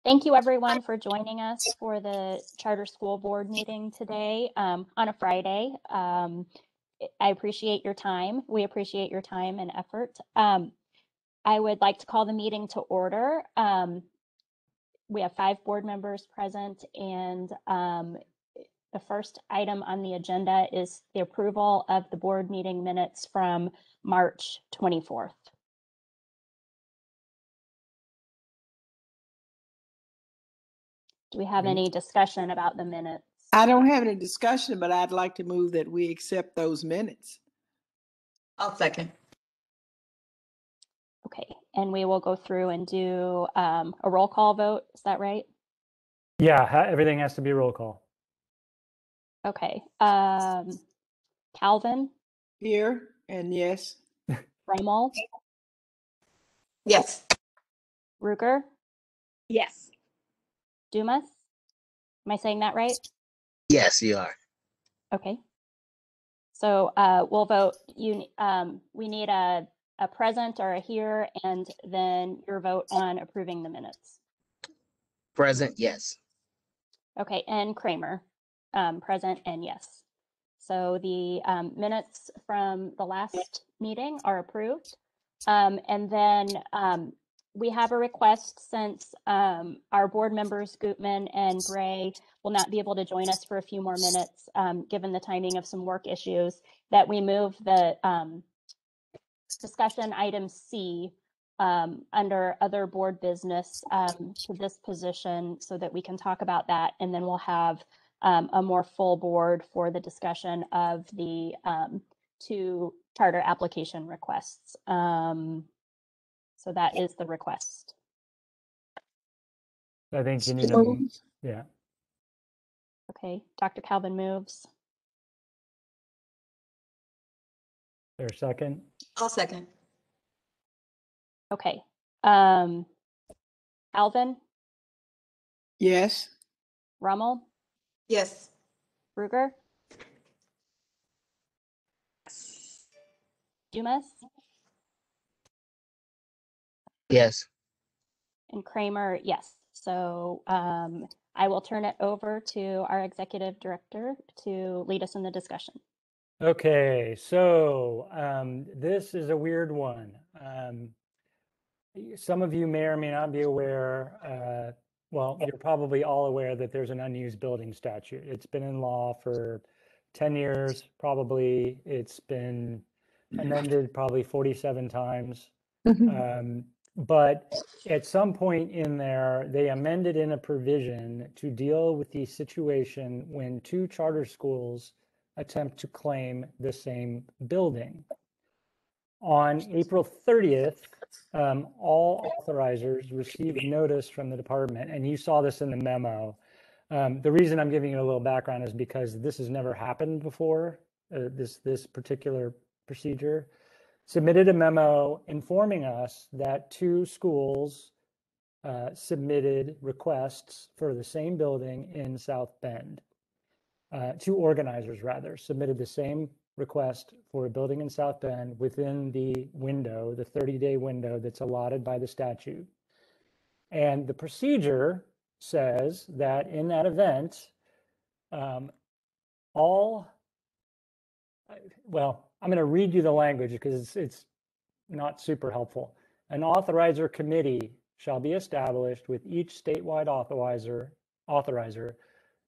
Thank you everyone for joining us for the Charter School Board meeting today on a Friday. I appreciate your time. We appreciate your time and effort. I would like to call the meeting to order. We have 5 board members present, and the first item on the agenda is the approval of the board meeting minutes from March 24th. Do we have any discussion about the minutes? I don't have any discussion, but I'd like to move that we accept those minutes. I'll second. Okay, and we will go through and do a roll call vote. Is that right? Yeah, everything has to be roll call. Okay. Calvin? Here and yes. Rummel? Yes. Ruger? Yes. Dumas? Am I saying that right? Yes, you are. Okay. So we'll vote. We need a present or a here, and then your vote on approving the minutes. Present, yes. Okay, and Kramer, present and yes. So the minutes from the last meeting are approved. And then we have a request, since our board members, Gutman and Gray, will not be able to join us for a few more minutes, given the timing of some work issues, that we move the discussion item C under other board business to this position, so that we can talk about that, and then we'll have a more full board for the discussion of the 2 charter application requests. So that is the request. I think you need to, yeah. Okay, Dr. Calvin moves. There a second? I'll second. Okay. Alvin? Yes. Rummel? Yes. Ruger? Dumas? Yes. And Kramer, yes. So I will turn it over to our executive director to lead us in the discussion. Okay, so this is a weird one. Some of you may or may not be aware, well, you're probably all aware that there's an unused building statute. It's been in law for 10 years, probably. It's been amended probably 47 times. But at some point in there, they amended in a provision to deal with the situation when 2 charter schools attempt to claim the same building. On April 30th, all authorizers received notice from the department, and you saw this in the memo. The reason I'm giving you a little background is because this has never happened before, this particular procedure. Submitted a memo informing us that 2 schools submitted requests for the same building in South Bend. 2 organizers, rather, submitted the same request for a building in South Bend within the window, the 30-day window that's allotted by the statute. And the procedure says that in that event, well, I'm going to read you the language because it's not super helpful. An authorizer committee shall be established with each statewide authorizer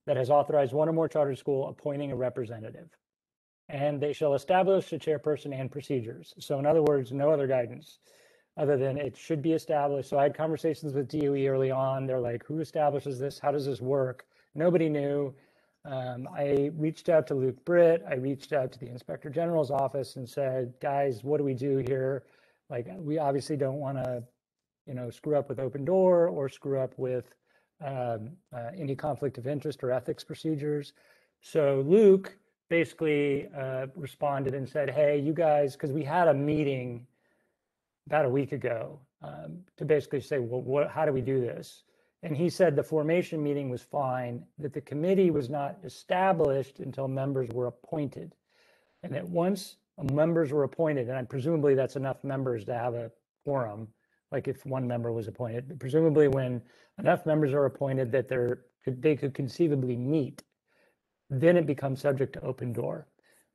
that has authorized 1 or more charter school appointing a representative. And they shall establish a chairperson and procedures. So in other words, no other guidance other than it should be established. So I had conversations with DOE early on. They're like, who establishes this? How does this work? Nobody knew. I reached out to Luke Britt. I reached out to the Inspector General's office and said, guys, what do we do here? Like, we obviously don't want to, screw up with Open Door or screw up with any conflict of interest or ethics procedures. So Luke basically responded and said, hey, you guys, because we had a meeting about a week ago to basically say, well, how do we do this? And he said the formation meeting was fine, that the committee was not established until members were appointed. And that once members were appointed, and presumably that's enough members to have a quorum, like if one member was appointed. Presumably when enough members are appointed that they could conceivably meet, then it becomes subject to open door,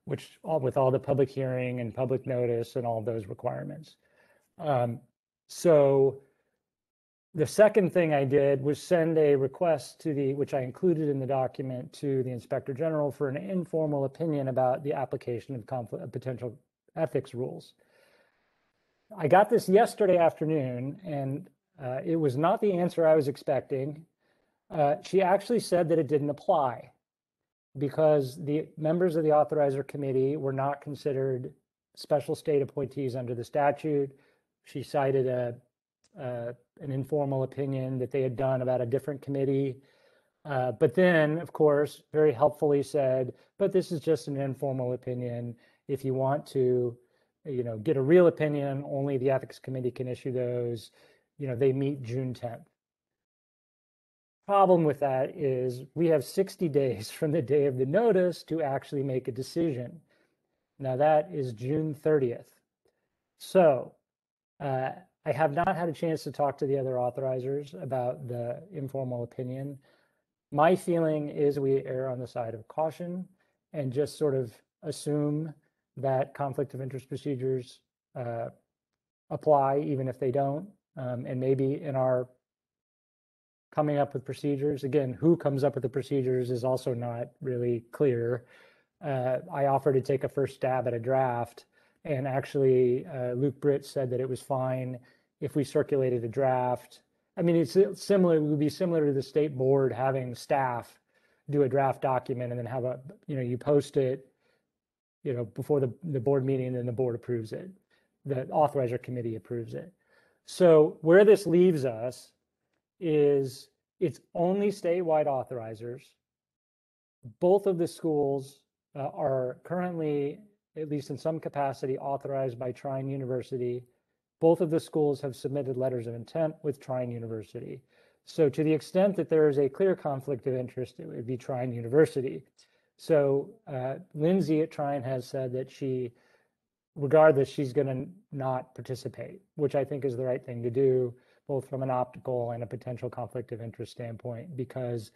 which with all the public hearing and public notice and all of those requirements. So the second thing I did was send a request which I included in the document, to the Inspector General for an informal opinion about the application of potential ethics rules. I got this yesterday afternoon, and it was not the answer I was expecting. She actually said that it didn't apply because the members of the authorizer committee were not considered special state appointees under the statute. She cited an informal opinion that they had done about a different committee. But then, of course, very helpfully said, but this is just an informal opinion. If you want to, get a real opinion, only the ethics committee can issue those. They meet June 10th. Problem with that is we have 60 days from the day of the notice to actually make a decision. Now that is June 30th. So I have not had a chance to talk to the other authorizers about the informal opinion. My feeling is we err on the side of caution and just sort of assume that conflict of interest procedures apply even if they don't. And maybe in our coming up with procedures, again, who comes up with the procedures is also not really clear. I offered to take a first stab at a draft, and actually Luke Britt said that it was fine if we circulated a draft. I mean, it would be similar to the state board having staff do a draft document and then have you post it, before the board meeting, and then the board approves it. The authorizer committee approves it. So where this leaves us is it's only statewide authorizers. Both of the schools are currently, at least in some capacity, authorized by Trine University. Both of the schools have submitted letters of intent with Trine University. So to the extent that there is a clear conflict of interest, it would be Trine University. So Lindsay at Trine has said that regardless, she's going to not participate, which I think is the right thing to do, both from an optical and a potential conflict of interest standpoint, because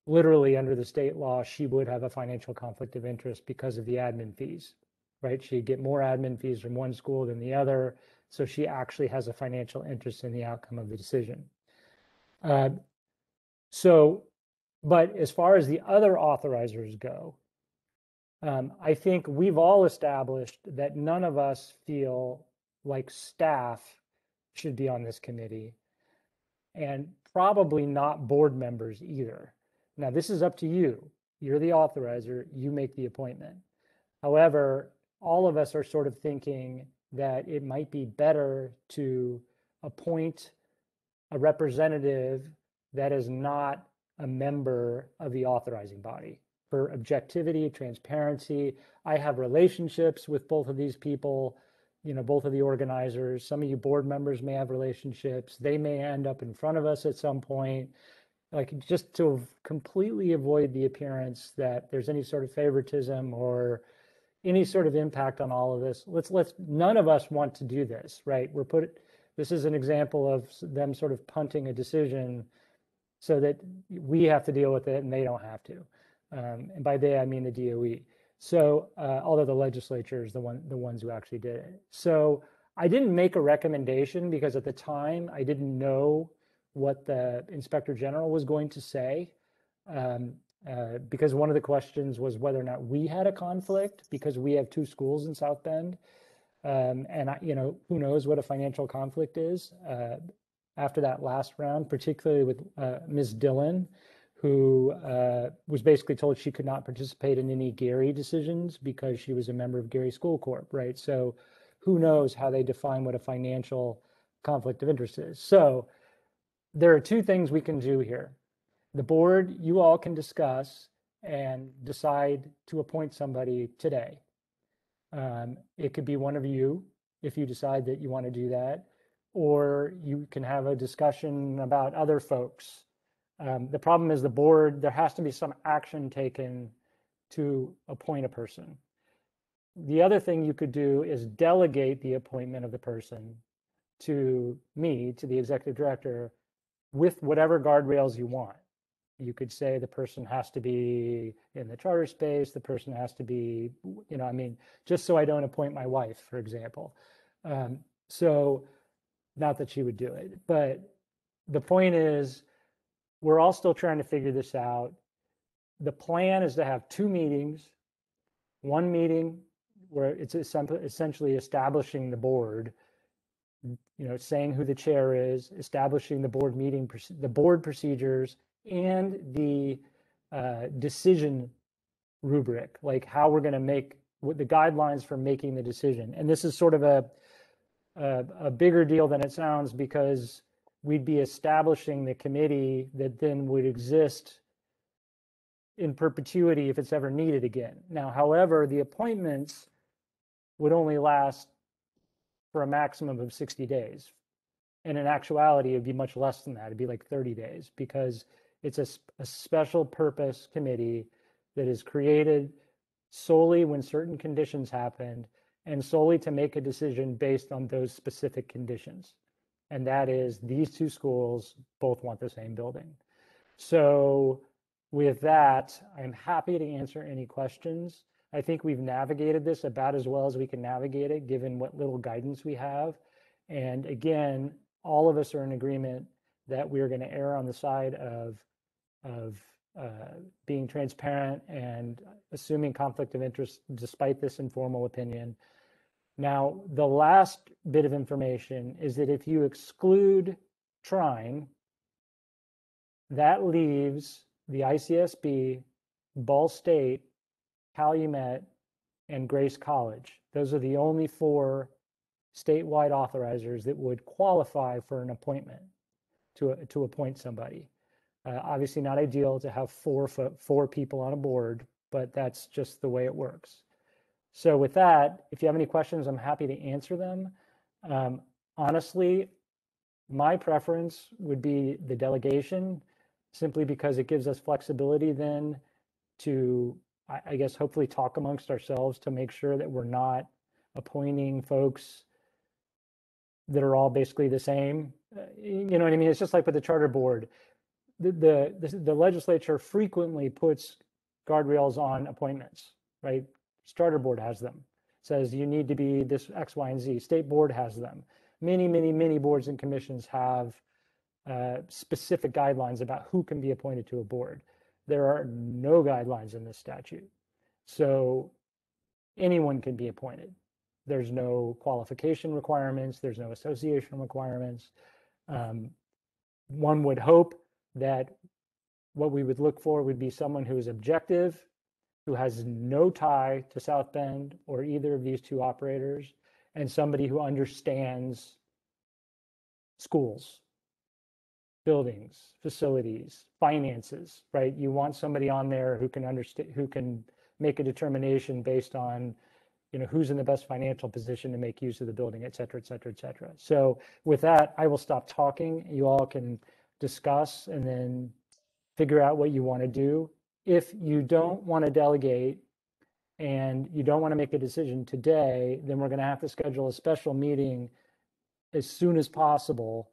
literally under the state law, she would have a financial conflict of interest because of the admin fees, right? She'd get more admin fees from one school than the other. So she actually has a financial interest in the outcome of the decision. But as far as the other authorizers go, I think we've all established that none of us feel like staff should be on this committee, and probably not board members either. Now, this is up to you. You're the authorizer, you make the appointment. However, all of us are sort of thinking that it might be better to appoint a representative that is not a member of the authorizing body for objectivity, transparency. I have relationships with both of these people, both of the organizers. Some of you board members may have relationships. They may end up in front of us at some point. Like, just to completely avoid the appearance that there's any sort of favoritism or any sort of impact on all of this. None of us want to do this, right? This is an example of them sort of punting a decision so that we have to deal with it and they don't have to. And by they, I mean the DOE. So, although the legislature is the ones who actually did it. So I didn't make a recommendation because at the time I didn't know what the Inspector General was going to say. Because one of the questions was whether or not we had a conflict, because we have two schools in South Bend. And who knows what a financial conflict is after that last round, particularly with Ms. Dillon, who was basically told she could not participate in any Gary decisions because she was a member of Gary School Corp, right? So who knows how they define what a financial conflict of interest is. So there are two things we can do here. The board, you all can discuss and decide to appoint somebody today. It could be one of you if you decide that you want to do that, or you can have a discussion about other folks. The problem is the board, there has to be some action taken to appoint a person. The other thing you could do is delegate the appointment of the person to me, to the executive director, with whatever guardrails you want. You could say the person has to be in the charter space, the person has to be, I mean, just so I don't appoint my wife, for example. So not that she would do it, but the point is, we're all still trying to figure this out. The plan is to have 2 meetings, one meeting where it's essentially establishing the board, saying who the chair is, establishing the board meeting, the board procedures, and the decision rubric, like how we're going to make what the guidelines for making the decision. And this is sort of a bigger deal than it sounds, because we'd be establishing the committee that then would exist in perpetuity if it's ever needed again. Now, however, the appointments would only last for a maximum of 60 days. And in actuality, it'd be much less than that. It'd be like 30 days, because it's a special purpose committee that is created solely when certain conditions happened, and solely to make a decision based on those specific conditions. And that is, these 2 schools both want the same building. So with that, I'm happy to answer any questions. I think we've navigated this about as well as we can navigate it, given what little guidance we have. And again, all of us are in agreement that we're going to err on the side of being transparent and assuming conflict of interest despite this informal opinion. Now, the last bit of information is that if you exclude Trine, that leaves the ICSB, Ball State, Calumet, and Grace College. Those are the only 4 statewide authorizers that would qualify for an appointment to appoint somebody. Obviously not ideal to have 4 people on a board, but that's just the way it works. So with that, if you have any questions, I'm happy to answer them. Honestly, my preference would be the delegation, simply because it gives us flexibility then to, I guess, hopefully talk amongst ourselves to make sure that we're not appointing folks that are all basically the same. You know what I mean? It's just like with the charter board. The legislature frequently puts guardrails on appointments, right? Charter board has them. Says you need to be this X, Y, and Z. State board has them. Many boards and commissions have specific guidelines about who can be appointed to a board. There are no guidelines in this statute. So anyone can be appointed. There's no qualification requirements. There's no association requirements. One would hope that what we would look for would be someone who is objective, who has no tie to South Bend or either of these 2 operators, and somebody who understands schools, buildings, facilities, finances, right? You want somebody on there who can understand, who can make a determination based on, who's in the best financial position to make use of the building, et cetera, et cetera, et cetera. So with that, I will stop talking. You all can discuss and then figure out what you want to do. If you don't want to delegate and you don't want to make a decision today, then we're going to have to schedule a special meeting as soon as possible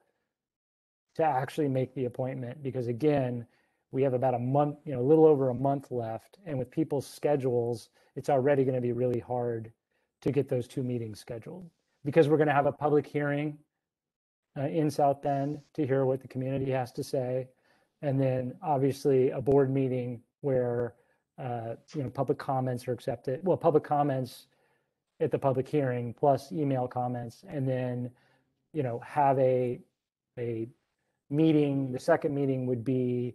to actually make the appointment, because again, we have about a month, a little over a month left, and with people's schedules, it's already going to be really hard to get those 2 meetings scheduled, because we're going to have a public hearing in South Bend to hear what the community has to say, and then obviously a board meeting where public comments are accepted. Well, public comments at the public hearing plus email comments, and then have a meeting. The second meeting would be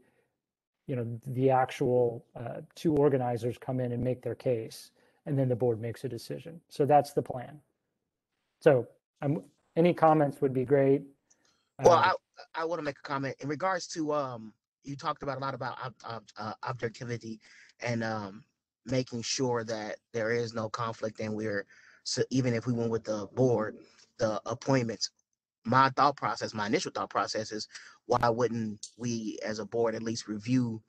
the actual 2 organizers come in and make their case, and then the board makes a decision. So that's the plan. So any comments would be great. Well, I want to make a comment in regards to you talked about a lot about objectivity and making sure that there is no conflict, and even if we went with the board, the appointments. My initial thought process is, why wouldn't we as a board at least review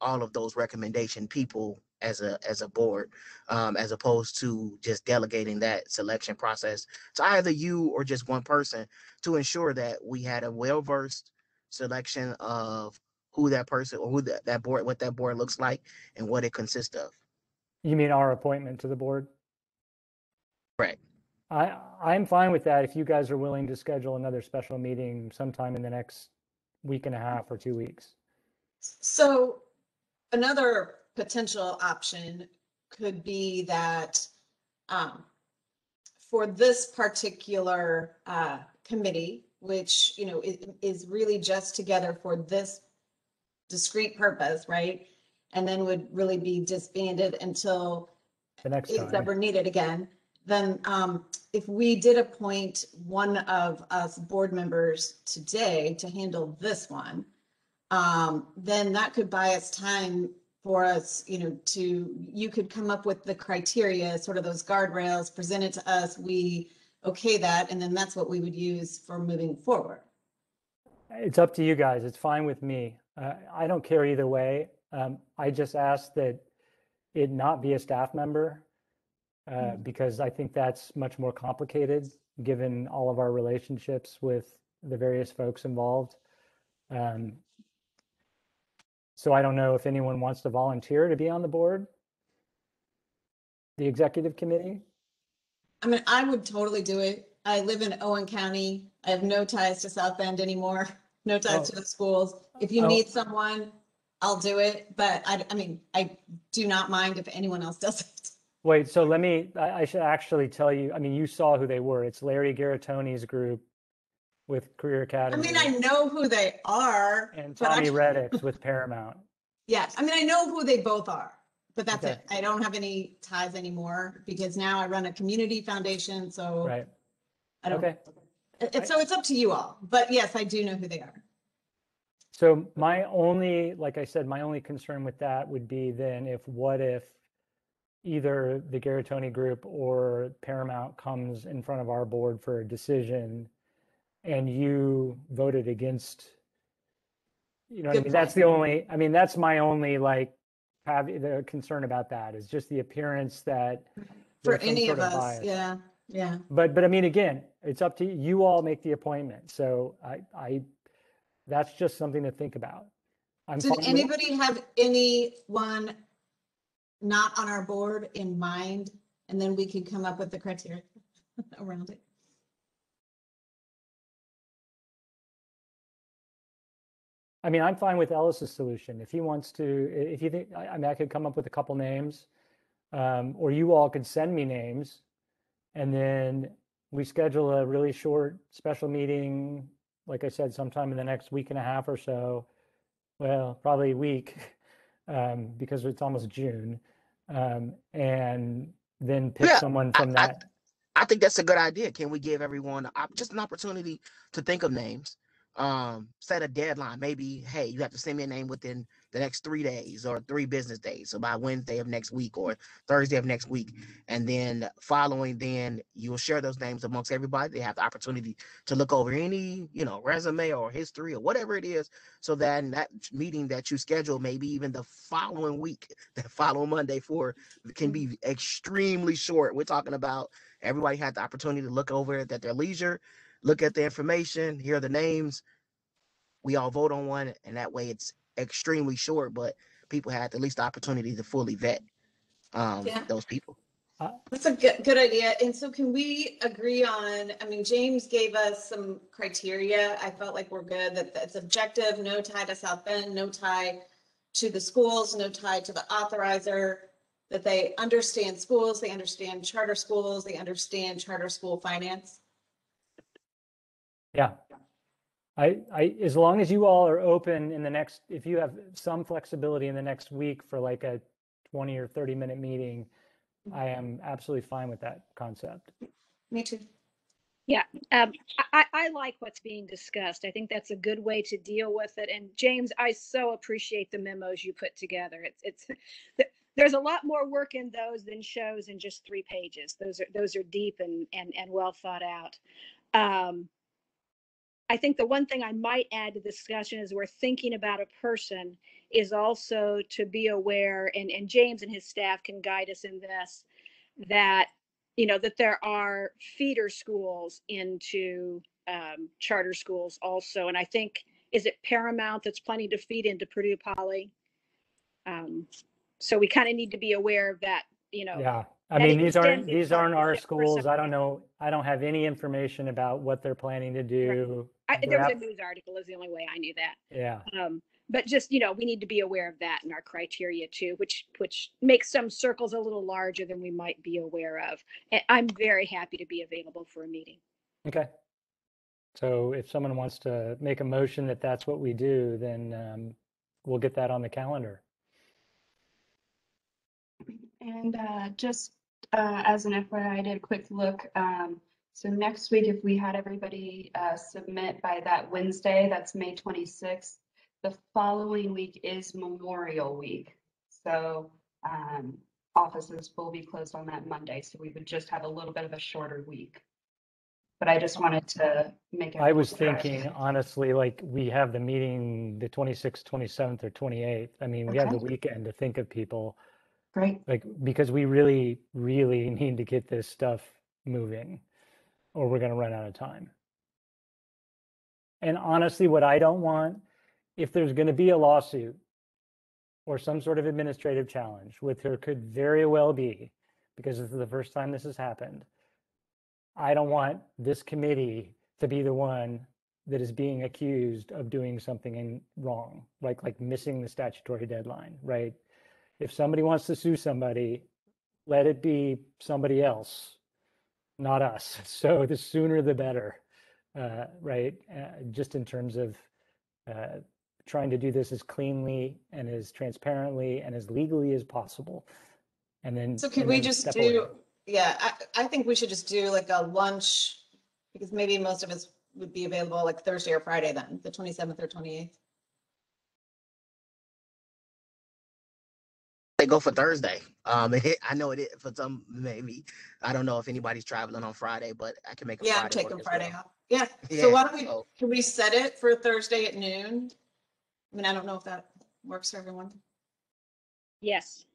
all of those recommendation people as a board, as opposed to just delegating that selection process to either you or just one person, to ensure that we had a well-versed selection of who that person or who that board, what that board looks like and what it consists of. You mean our appointment to the board? Correct. I'm fine with that if you guys are willing to schedule another special meeting sometime in the next week and a half or 2 weeks. So another potential option could be that for this particular committee, which, you know, is really just together for this discrete purpose, right? And then would really be disbanded until The next it's time. ever needed again. Then if we did appoint one of us board members today to handle this one, then that could buy us time for us, you know, you could come up with the criteria, sort of those guardrails, present it to us, we okay that, and then that's what we would use for moving forward. It's up to you guys. It's fine with me. I don't care either way. I just ask that it not be a staff member because I think that's much more complicated given all of our relationships with the various folks involved. So I don't know if anyone wants to volunteer to be on the board, the executive committee. I mean, I would totally do it. I live in Owen County. I have no ties to South Bend anymore, no ties to the schools. If you need someone, I'll do it. But I mean, I do not mind if anyone else does it. Wait, so I should actually tell you, I mean, you saw who they were. It's Larry Garatoni's group with Career I Academy. mean, I know who they are. And but Tommy Reddick's with Paramount. Yeah, I mean, I know who they both are, but that's Okay. it. I don't have any ties anymore because now I run a community foundation. So Right. I don't. Okay. So it's up to you all. But yes, I do know who they are. So my only, like I said, my only concern with that would be then what if either the Garatoni group or Paramount comes in front of our board for a decision and you voted against, you know what I mean? That's the only, I mean, that's my only have the concern about that is just the appearance that For there's some any sort of us. bias. Yeah. Yeah. But I mean, again, it's up to you. You all make the appointment. So that's just something to think about. Did anybody have anyone not on our board in mind? And then we could come up with the criteria around it. I mean, I'm fine with Ellis's solution. If he wants to, if you think, I mean, I could come up with a couple names, or you all could send me names, and then we schedule a really short special meeting, like I said, sometime in the next week and a half or so. Well, probably a week, because it's almost June, and then pick someone from that. I think that's a good idea. Can we give everyone just an opportunity to think of names? Set a deadline. Maybe, hey, you have to send me a name within the next 3 days or 3 business days. So by Wednesday of next week or Thursday of next week. And then following, then you'll share those names amongst everybody. They have the opportunity to look over any, you know, resume or history or whatever it is. So that in that meeting that you schedule, maybe even the following week, that following Monday can be extremely short. We're talking about everybody had the opportunity to look over it at their leisure, look at the information, hear the names. We all vote on one, and that way it's extremely short, but people had at least the opportunity to fully vet those people. That's a good idea. And so can we agree on, I mean, James gave us some criteria. I felt like we're good, that it's objective, no tie to South Bend, no tie to the schools, no tie to the authorizer, that they understand schools, they understand charter schools, they understand charter school finance. Yeah. As long as you all are open in the next, if you have some flexibility in the next week for like a 20 or 30-minute meeting, I am absolutely fine with that concept. Me too. Yeah, I like what's being discussed. I think that's a good way to deal with it. And James, I so appreciate the memos you put together. There's a lot more work in those than shows in just 3 pages. Those are deep and well thought out. I think the one thing I might add to the discussion as we're thinking about a person is also to be aware, and James and his staff can guide us in this, that, that there are feeder schools into charter schools also. And I think, is it Paramount that's planning to feed into Purdue Poly? So we kind of need to be aware of that, Yeah. I that mean, these aren't extended our partnership for schools. some- I don't know. I don't have any information about what they're planning to do. there was a They're news article is the only way I knew that. Yeah. But just, we need to be aware of that in our criteria too, which makes some circles a little larger than we might be aware of. And I'm very happy to be available for a meeting. Okay. So if someone wants to make a motion that that's what we do, then we'll get that on the calendar. And just as an FYI, I did a quick look. So next week, if we had everybody submit by that Wednesday, that's May 26th, the following week is Memorial Week. So offices will be closed on that Monday. So we would just have a little bit of a shorter week. But I just wanted to make it. I was thinking, honestly, like we have the meeting the 26th, 27th, or 28th. I mean, we have the Okay. weekend to think of people, Great. like, because we really, really need to get this stuff moving or we're going to run out of time. And honestly, what I don't want, if there's going to be a lawsuit or some sort of administrative challenge, which there could very well be, because this is the first time this has happened, I don't want this committee to be the one that is being accused of doing something wrong, like missing the statutory deadline, right? If somebody wants to sue somebody, let it be somebody else, not us. So the sooner the better, right? Just in terms of trying to do this as cleanly and as transparently and as legally as possible. And then, So could and we then just step do, away. yeah, I think we should just do like a lunch, because maybe most of us would be available like Thursday or Friday then, the 27th or 28th. They go for Thursday. I know it is for some, maybe. I don't know if anybody's traveling on Friday, but I can make a Yeah, I'm Friday taking work as Friday well. off. Yeah, Yeah, so why don't we, so- can we set it for Thursday at noon? I mean, I don't know if that works for everyone. Yes.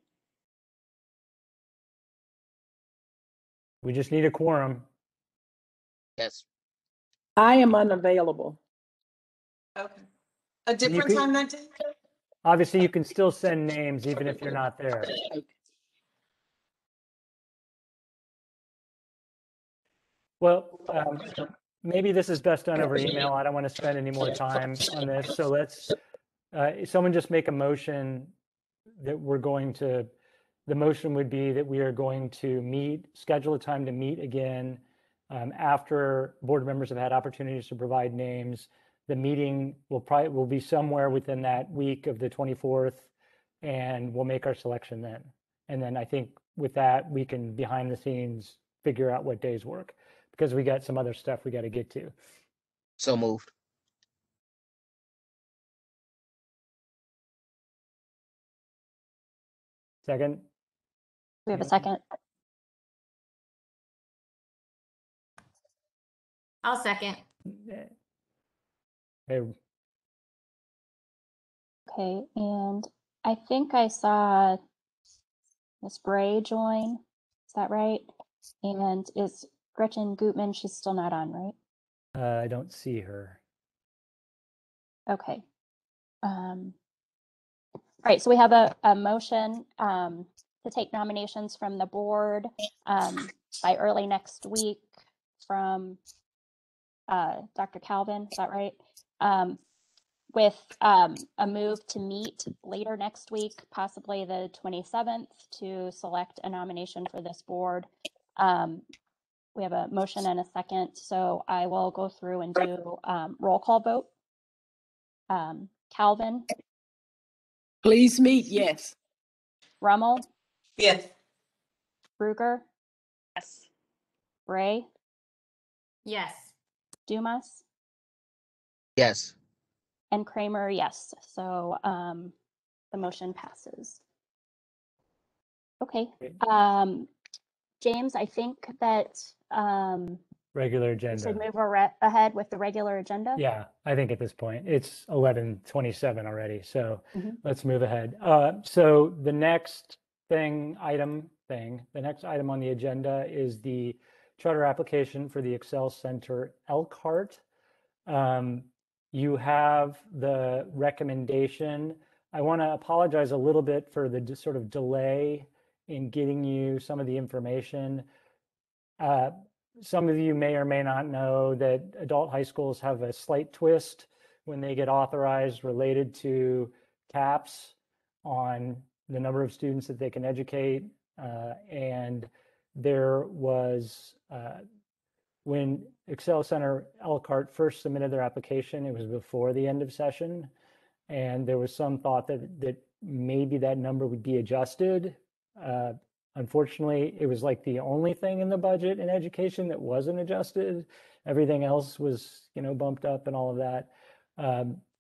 We just need a quorum. Yes. I am unavailable. Okay. A different could- time that day? Obviously, you can still send names even if you're not there. Well, maybe this is best done over email. I don't want to spend any more time on this. So let's, someone just make a motion that we're going to, the motion would be that we are going to schedule a time to meet again after board members have had opportunities to provide names. The meeting will be somewhere within that week of the 24th, and we'll make our selection then. And then I think with that, we can behind the scenes figure out what days work, because we got some other stuff we got to get to. So moved. Second? We have a Yeah. second. I'll second. Hey, Okay, and I think I saw Miss Bray join. Is that right? And is Gretchen Gutman, she's still not on, right? I don't see her. Okay. All right, so we have a motion to take nominations from the board by early next week from Dr. Calvin, is that right? With a move to meet later next week, possibly the 27th, to select a nomination for this board. We have a motion and a second, so I will go through and do roll call vote. Calvin, Please meet, yes. Rummel, Yes. Bruger, Yes. Bray, Yes. Dumas, Yes. and Kramer, yes. So the motion passes. Okay. Great. James, I think that regular We should agenda. move ahead with the regular agenda. Yeah, I think at this point it's 11:27 already, so Mhm. let's move ahead. So the next the next item on the agenda is the charter application for the Excel Center Elkhart. You have the recommendation. I want to apologize a little bit for the sort of delay in getting you some of the information. Some of you may or may not know that adult high schools have a slight twist when they get authorized related to caps on the number of students that they can educate. And there was, when Excel Center Elkhart first submitted their application, it was before the end of session. And there was some thought that maybe that number would be adjusted. Unfortunately, it was like the only thing in the budget in education that wasn't adjusted. Everything else was, bumped up and all of that.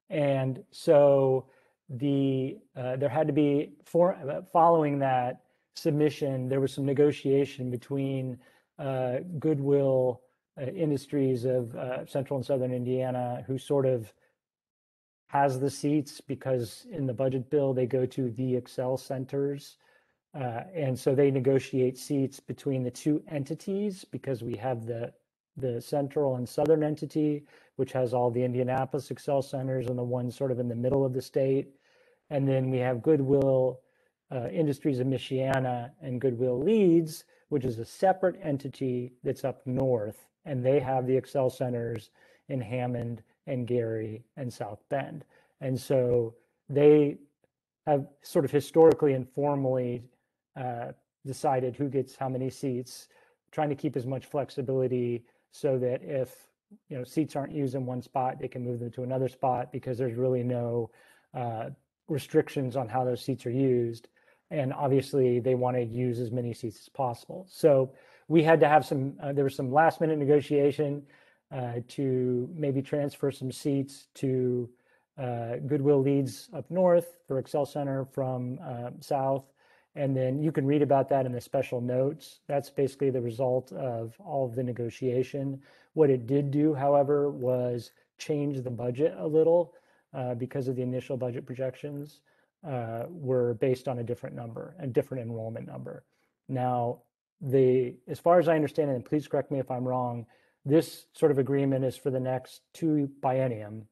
And so there had to be, following that submission, there was some negotiation between Goodwill Industries of Central and Southern Indiana, who sort of has the seats because in the budget bill, they go to the Excel centers. And so they negotiate seats between the two entities because we have the central and southern entity, which has all the Indianapolis Excel centers and the one sort of in the middle of the state. And then we have Goodwill Industries of Michiana and Goodwill Leeds, which is a separate entity that's up north. And they have the Excel centers in Hammond and Gary and South Bend. And so they have sort of historically and formally decided who gets how many seats, trying to keep as much flexibility so that if seats aren't used in one spot, they can move them to another spot because there's really no restrictions on how those seats are used. And obviously they want to use as many seats as possible. So we had to have there was some last minute negotiation to maybe transfer some seats to Goodwill Leeds up north for Excel Center from south. And then you can read about that in the special notes. That's basically the result of all of the negotiation. What it did do, however, was change the budget a little because of the initial budget projections were based on a different number, a different enrollment number. Now, as far as I understand it, and please correct me if I'm wrong, this sort of agreement is for the next 2 biennium,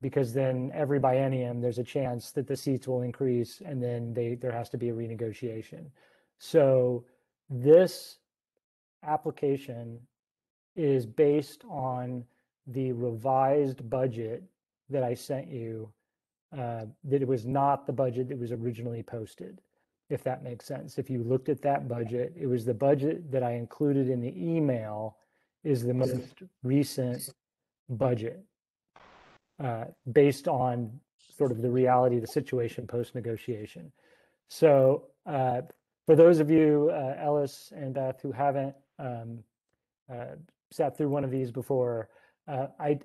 because then every biennium there's a chance that the seats will increase and then there has to be a renegotiation. So this application is based on the revised budget that I sent you, that it was not the budget that was originally posted, if that makes sense. If you looked at that budget, it was the budget that I included in the email is the most recent budget. Based on sort of the reality of the situation post-negotiation. So for those of you, Ellis and Beth, who haven't sat through one of these before, I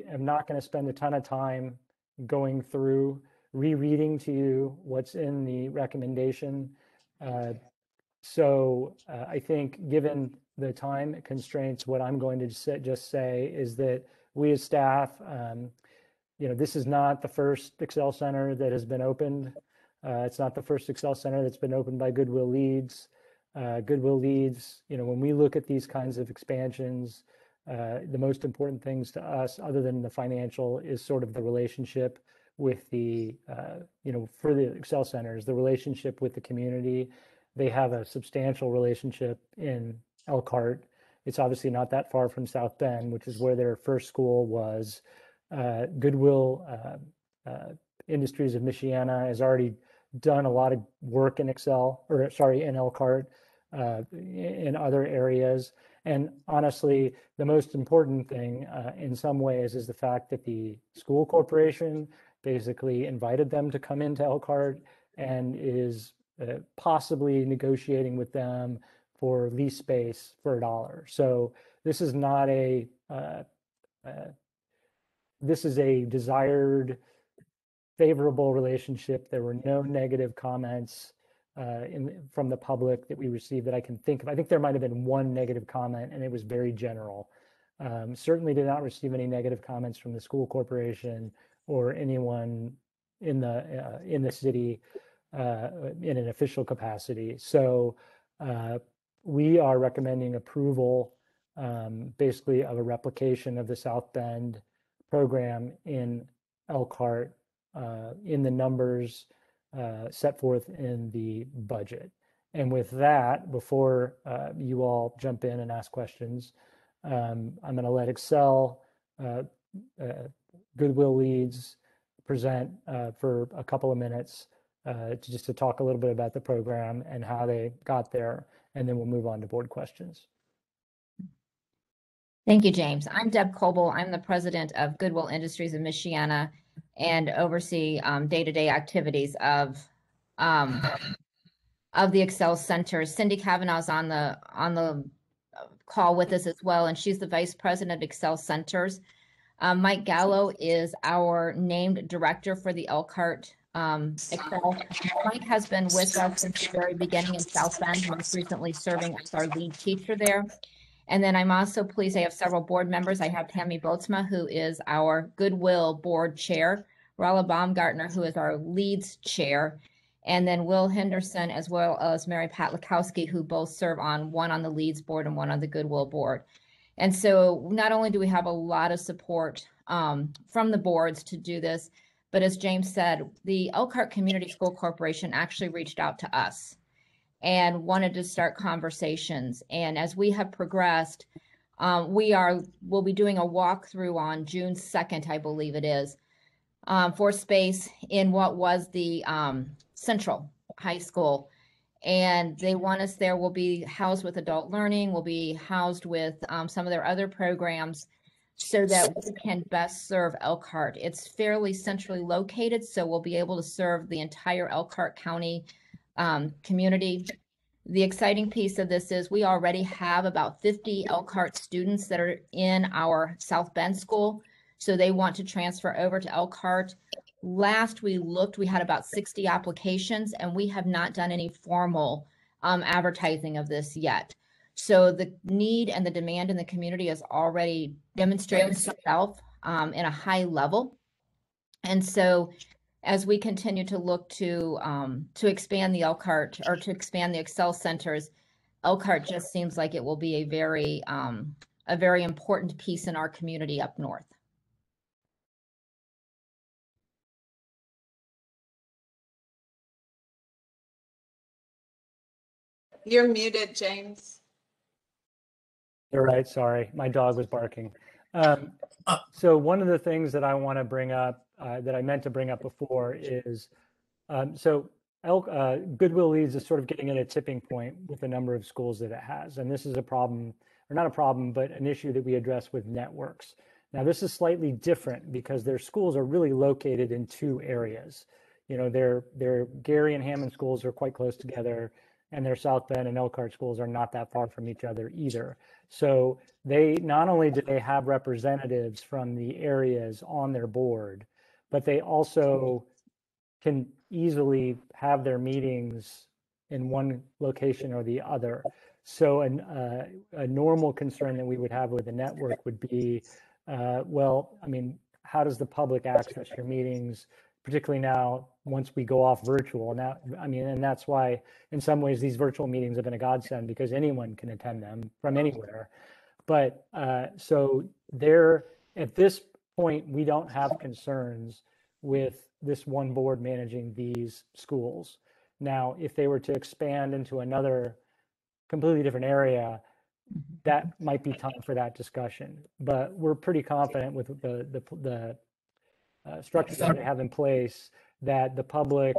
am not going to spend a ton of time going through, rereading to you what's in the recommendation. So I think given the time constraints, what I'm going to just say is that we as staff, this is not the first Excel Center that has been opened. It's not the first Excel Center that's been opened by Goodwill Leeds. Goodwill Leeds, when we look at these kinds of expansions, the most important things to us, other than the financial, is sort of the relationship with the, for the Excel Centers, the relationship with the community. They have a substantial relationship in Elkhart. It's obviously not that far from South Bend, which is where their first school was. Goodwill Industries of Michiana has already done a lot of work in in Elkhart, in other areas. And honestly, the most important thing in some ways is the fact that the school corporation basically invited them to come into Elkhart and is possibly negotiating with them for lease space for $1. So this is not this is a desired, favorable relationship. There were no negative comments from the public that we received that I can think of. I think there might have been one negative comment, and it was very general. Certainly did not receive any negative comments from the school corporation or anyone in the city in an official capacity. So we are recommending approval basically of a replication of the South Bend program in Elkhart in the numbers set forth in the budget. And with that, before you all jump in and ask questions, I'm going to let Excel, Goodwill Leads, present for a couple of minutes just to talk a little bit about the program and how they got there, and then we'll move on to board questions. Thank you, James. I'm Deb Coble. I'm the president of Goodwill Industries of Michiana and oversee day-to-day activities of the Excel Center. Cindy Kavanaugh's on the call with us as well, and she's the vice president of Excel Centers. Mike Gallo is our named director for the Elkhart Excel. Mike has been with us since the very beginning in South Bend, most recently serving as our lead teacher there. And then I'm also pleased I have several board members. I have Tammy Boatsma, who is our Goodwill board chair, Rala Baumgartner, who is our leads chair, and then Will Henderson, as well as Mary Pat Lakowski, who both serve on one on the leads board and one on the Goodwill board. And so not only do we have a lot of support from the boards to do this, but as James said, the Elkhart Community School Corporation actually reached out to us and wanted to start conversations. And as we have progressed, we'll be doing a walkthrough on June 2nd, I believe it is, for space in what was the Central High School. And they want us there. We'll be housed with adult learning. We'll be housed with some of their other programs so that we can best serve Elkhart. It's fairly centrally located, so we'll be able to serve the entire Elkhart County community. The exciting piece of this is we already have about 50 Elkhart students that are in our South Bend school. So they want to transfer over to Elkhart. Last we looked, we had about 60 applications, and we have not done any formal advertising of this yet. So the need and the demand in the community is already demonstrating itself in a high level. And so as we continue to look to expand the Elkhart or to expand the Excel Centers, Elkhart just seems like it will be a very important piece in our community up north. You're muted, James. You're right. Sorry, my dog was barking. So one of the things that I want to bring up that I meant to bring up before is Goodwill Leads is sort of getting at a tipping point with the number of schools that it has. And this is a problem, or not a problem, but an issue that we address with networks. Now, this is slightly different because their schools are really located in two areas. You know, their Gary and Hammond schools are quite close together, and their South Bend and Elkhart schools are not that far from each other either. So they not only do they have representatives from the areas on their board, but they also can easily have their meetings in one location or the other. So a normal concern that we would have with the network would be, well, I mean, how does the public access your meetings, particularly now once we go off virtual? Now, I mean, and that's why in some ways these virtual meetings have been a godsend because anyone can attend them from anywhere. But so there, at this point, we don't have concerns with this one board managing these schools. Now, if they were to expand into another completely different area, that might be time for that discussion. But we're pretty confident with the structures that we have in place that the public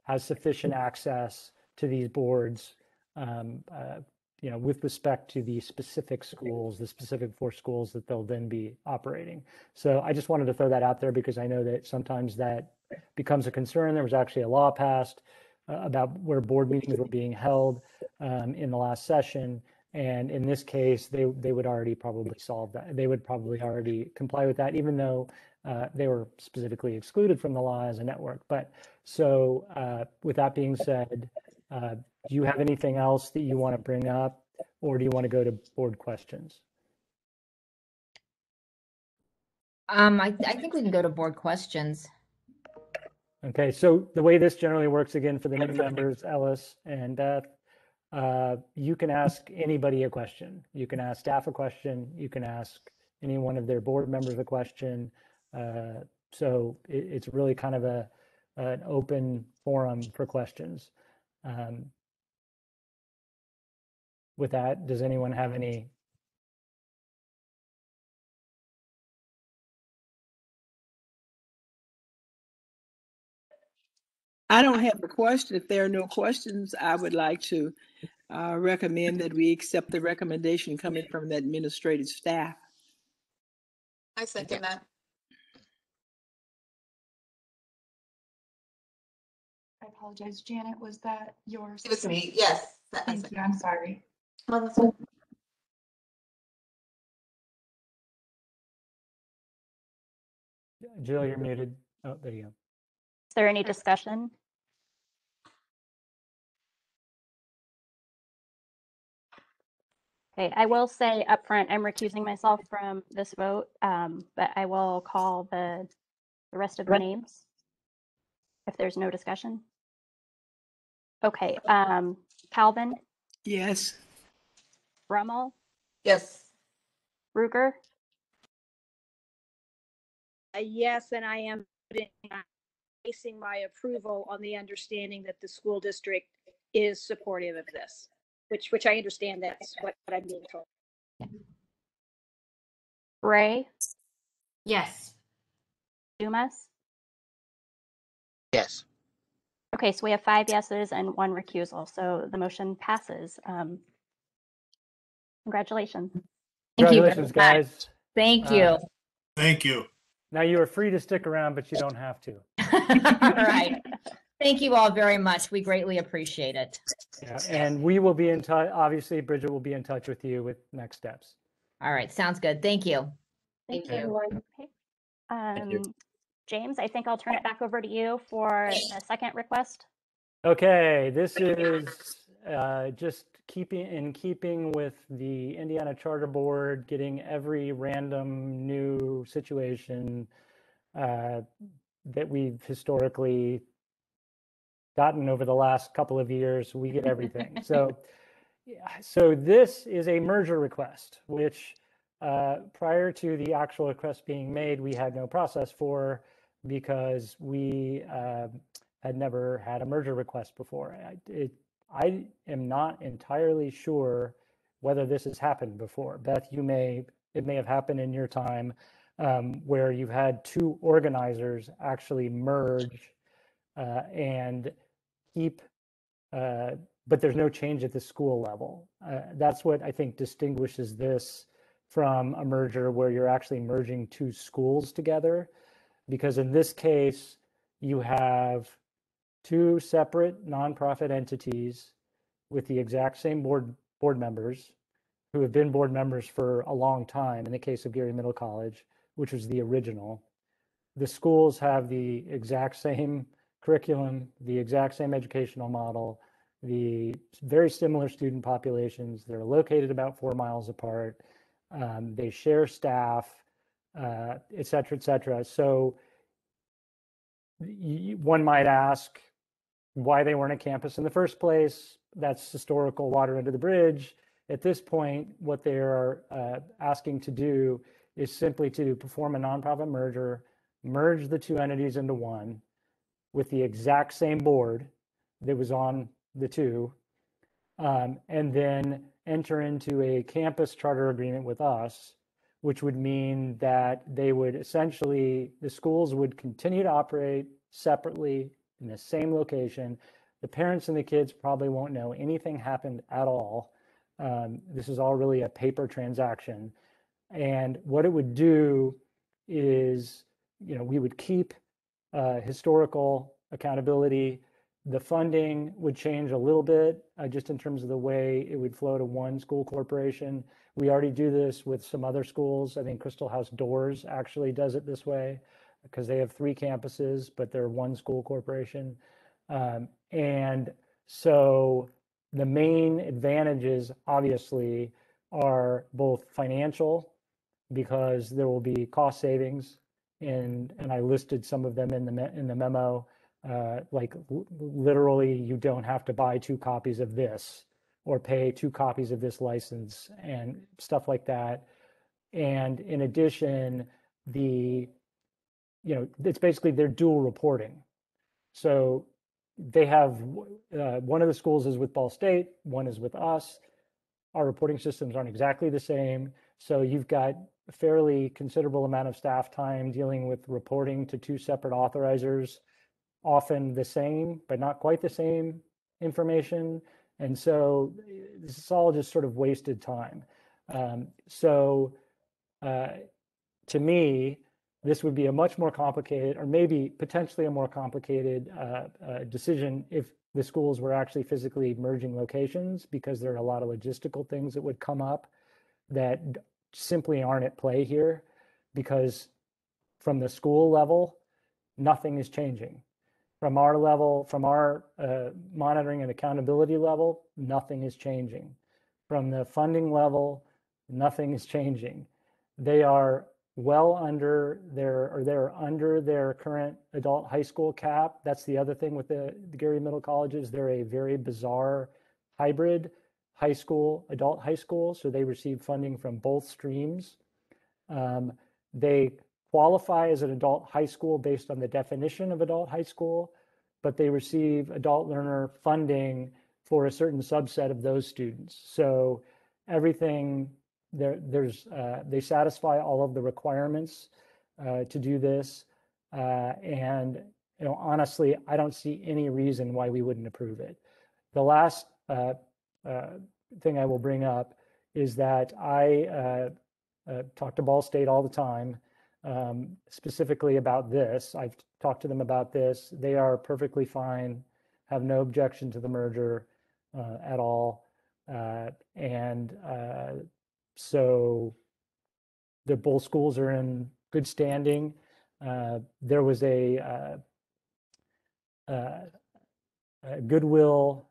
has sufficient access to these boards, you know, with respect to the specific schools, the specific 4 schools that they'll then be operating. So I just wanted to throw that out there because I know that sometimes that becomes a concern. There was actually a law passed about where board meetings were being held in the last session. And in this case, they would already probably solve that. They would probably already comply with that, even though they were specifically excluded from the law as a network. But so with that being said, do you have anything else that you want to bring up, or do you want to go to board questions? I think we can go to board questions. Okay, so the way this generally works, again, for the new members, Ellis and Beth, you can ask anybody a question. You can ask staff a question. You can ask any one of their board members a question. So it's really kind of an open forum for questions. With that, does anyone have any? I don't have a question. If there are no questions, I would like to recommend that we accept the recommendation coming from the administrative staff. I second that. I apologize, Janet, was that yours? It was me, yes. Thank you, I'm sorry. Oh, that's fine. Jill, you're muted. Oh, there you go. Is there any discussion? Okay, I will say upfront, I'm recusing myself from this vote, but I will call the rest of the names if there's no discussion. Okay, Calvin, Yes. Brummel, Yes. Ruger, Yes, and I am basing my approval on the understanding that the school district is supportive of this, which I understand that's what I'm being told. Ray, Yes. Dumas. Yes. Okay, so we have 5 yeses and 1 recusal, so the motion passes. Congratulations. Thank you very Congratulations, much. guys. Thank you. Thank you. Now you are free to stick around, but you don't have to. All right. Thank you all very much. We greatly appreciate it. Yeah, and we will be in touch. Obviously, Bridget will be in touch with you with next steps. All right, sounds good. Thank you. Thank Thank you. you. Okay. James, I think I'll turn it back over to you for the second request. Okay, this is just keeping with the Indiana Charter Board, getting every random new situation that we've historically gotten over the last couple of years. We get everything. So this is a merger request, which prior to the actual request being made, we had no process for, because we had never had a merger request before. I am not entirely sure whether this has happened before. Beth, it may have happened in your time, where you've had 2 organizers actually merge and keep, but there's no change at the school level. That's what I think distinguishes this from a merger where you're actually merging 2 schools together. Because in this case, you have 2 separate nonprofit entities with the exact same board members who have been board members for a long time. In the case of Gary Middle College, which was the original, the schools have the exact same curriculum, the exact same educational model, the very similar student populations. They're located about 4 miles apart. They share staff, et cetera, et cetera. So one might ask why they weren't a campus in the first place. That's historical water under the bridge. At this point, what they are asking to do is simply to perform a nonprofit merger, merge the 2 entities into one with the exact same board that was on the 2, and then enter into a campus charter agreement with us, which would mean that they would essentially, the schools would continue to operate separately in the same location. The parents and the kids probably won't know anything happened at all. This is all really a paper transaction. And what it would do is, we would keep historical accountability. The funding would change a little bit, just in terms of the way it would flow to one school corporation. We already do this with some other schools. I think Crystal House Doors actually does it this way, because they have 3 campuses, but they're one school corporation. And so the main advantages, obviously, are both financial, because there will be cost savings, and I listed some of them in the memo. Like literally, you don't have to buy 2 copies of this or pay 2 copies of this license and stuff like that. And in addition, it's basically they're dual reporting. So they have one of the schools is with Ball State, one is with us. Our reporting systems aren't exactly the same. So you've got a fairly considerable amount of staff time dealing with reporting to 2 separate authorizers, often the same, but not quite the same information. And so this is all just sort of wasted time. To me, this would be a much more complicated, or maybe potentially a more complicated decision if the schools were actually physically merging locations, because there are a lot of logistical things that would come up that simply aren't at play here, because from the school level, nothing is changing. From our level, from our monitoring and accountability level, nothing is changing. From the funding level, nothing is changing. They are well under they're under their current adult high school cap. That's the other thing with the Gary Middle Colleges. They're a very bizarre hybrid high school, adult high school. So they receive funding from both streams. They qualify as an adult high school based on the definition of adult high school, but they receive adult learner funding for a certain subset of those students. So everything they satisfy all of the requirements to do this. And honestly, I don't see any reason why we wouldn't approve it. The last thing I will bring up is that I talk to Ball State all the time, specifically about this. I've talked to them about this. They are perfectly fine, have no objection to the merger at all. So the both schools are in good standing. There was a Goodwill,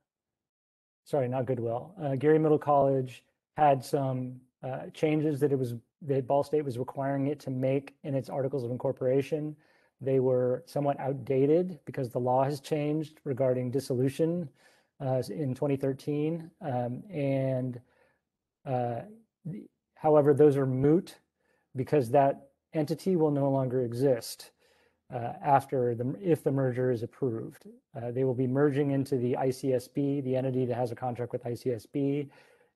sorry, not Goodwill. Gary Middle College had some changes that Ball State was requiring it to make in its articles of incorporation. They were somewhat outdated because the law has changed regarding dissolution in 2013. However, those are moot because that entity will no longer exist if the merger is approved. They will be merging into the ICSB, the entity that has a contract with ICSB,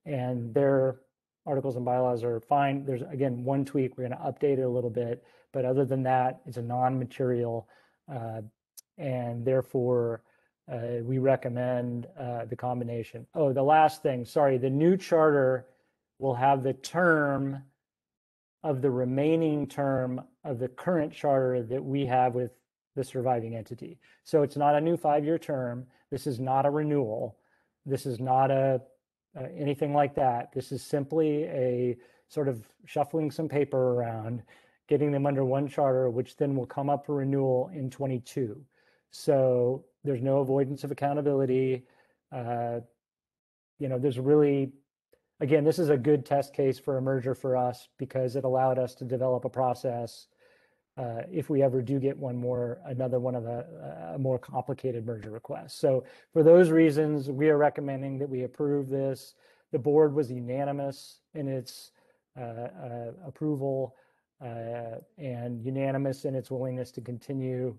and their articles and bylaws are fine. There's, again, one tweak. We're going to update it a little bit, but other than that, it's a non-material, and therefore we recommend the combination. Oh, the last thing, sorry, the new charter will have the term of the remaining term of the current charter that we have with the surviving entity. So it's not a new 5-year term. This is not a renewal. This is not anything like that. This is simply a sort of shuffling some paper around, getting them under one charter, which then will come up for renewal in 22. So there's no avoidance of accountability. There's really, again, this is a good test case for a merger for us because it allowed us to develop a process if we ever do get another one of a more complicated merger request. So for those reasons, we are recommending that we approve this. The board was unanimous in its approval and unanimous in its willingness to continue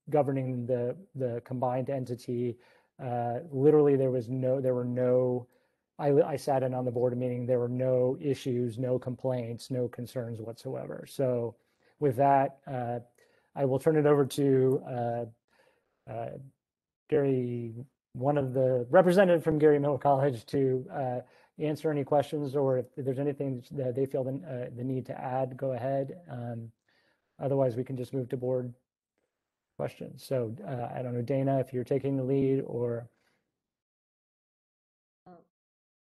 governing the combined entity. Literally, I sat in on the board meeting, there were no issues, no complaints, no concerns whatsoever. So with that, I will turn it over to Gary, one of the representative from Gary Middle College, to answer any questions, or if there's anything that they feel the need to add, go ahead. Otherwise, we can just move to board questions. So I don't know, Dana, if you're taking the lead or.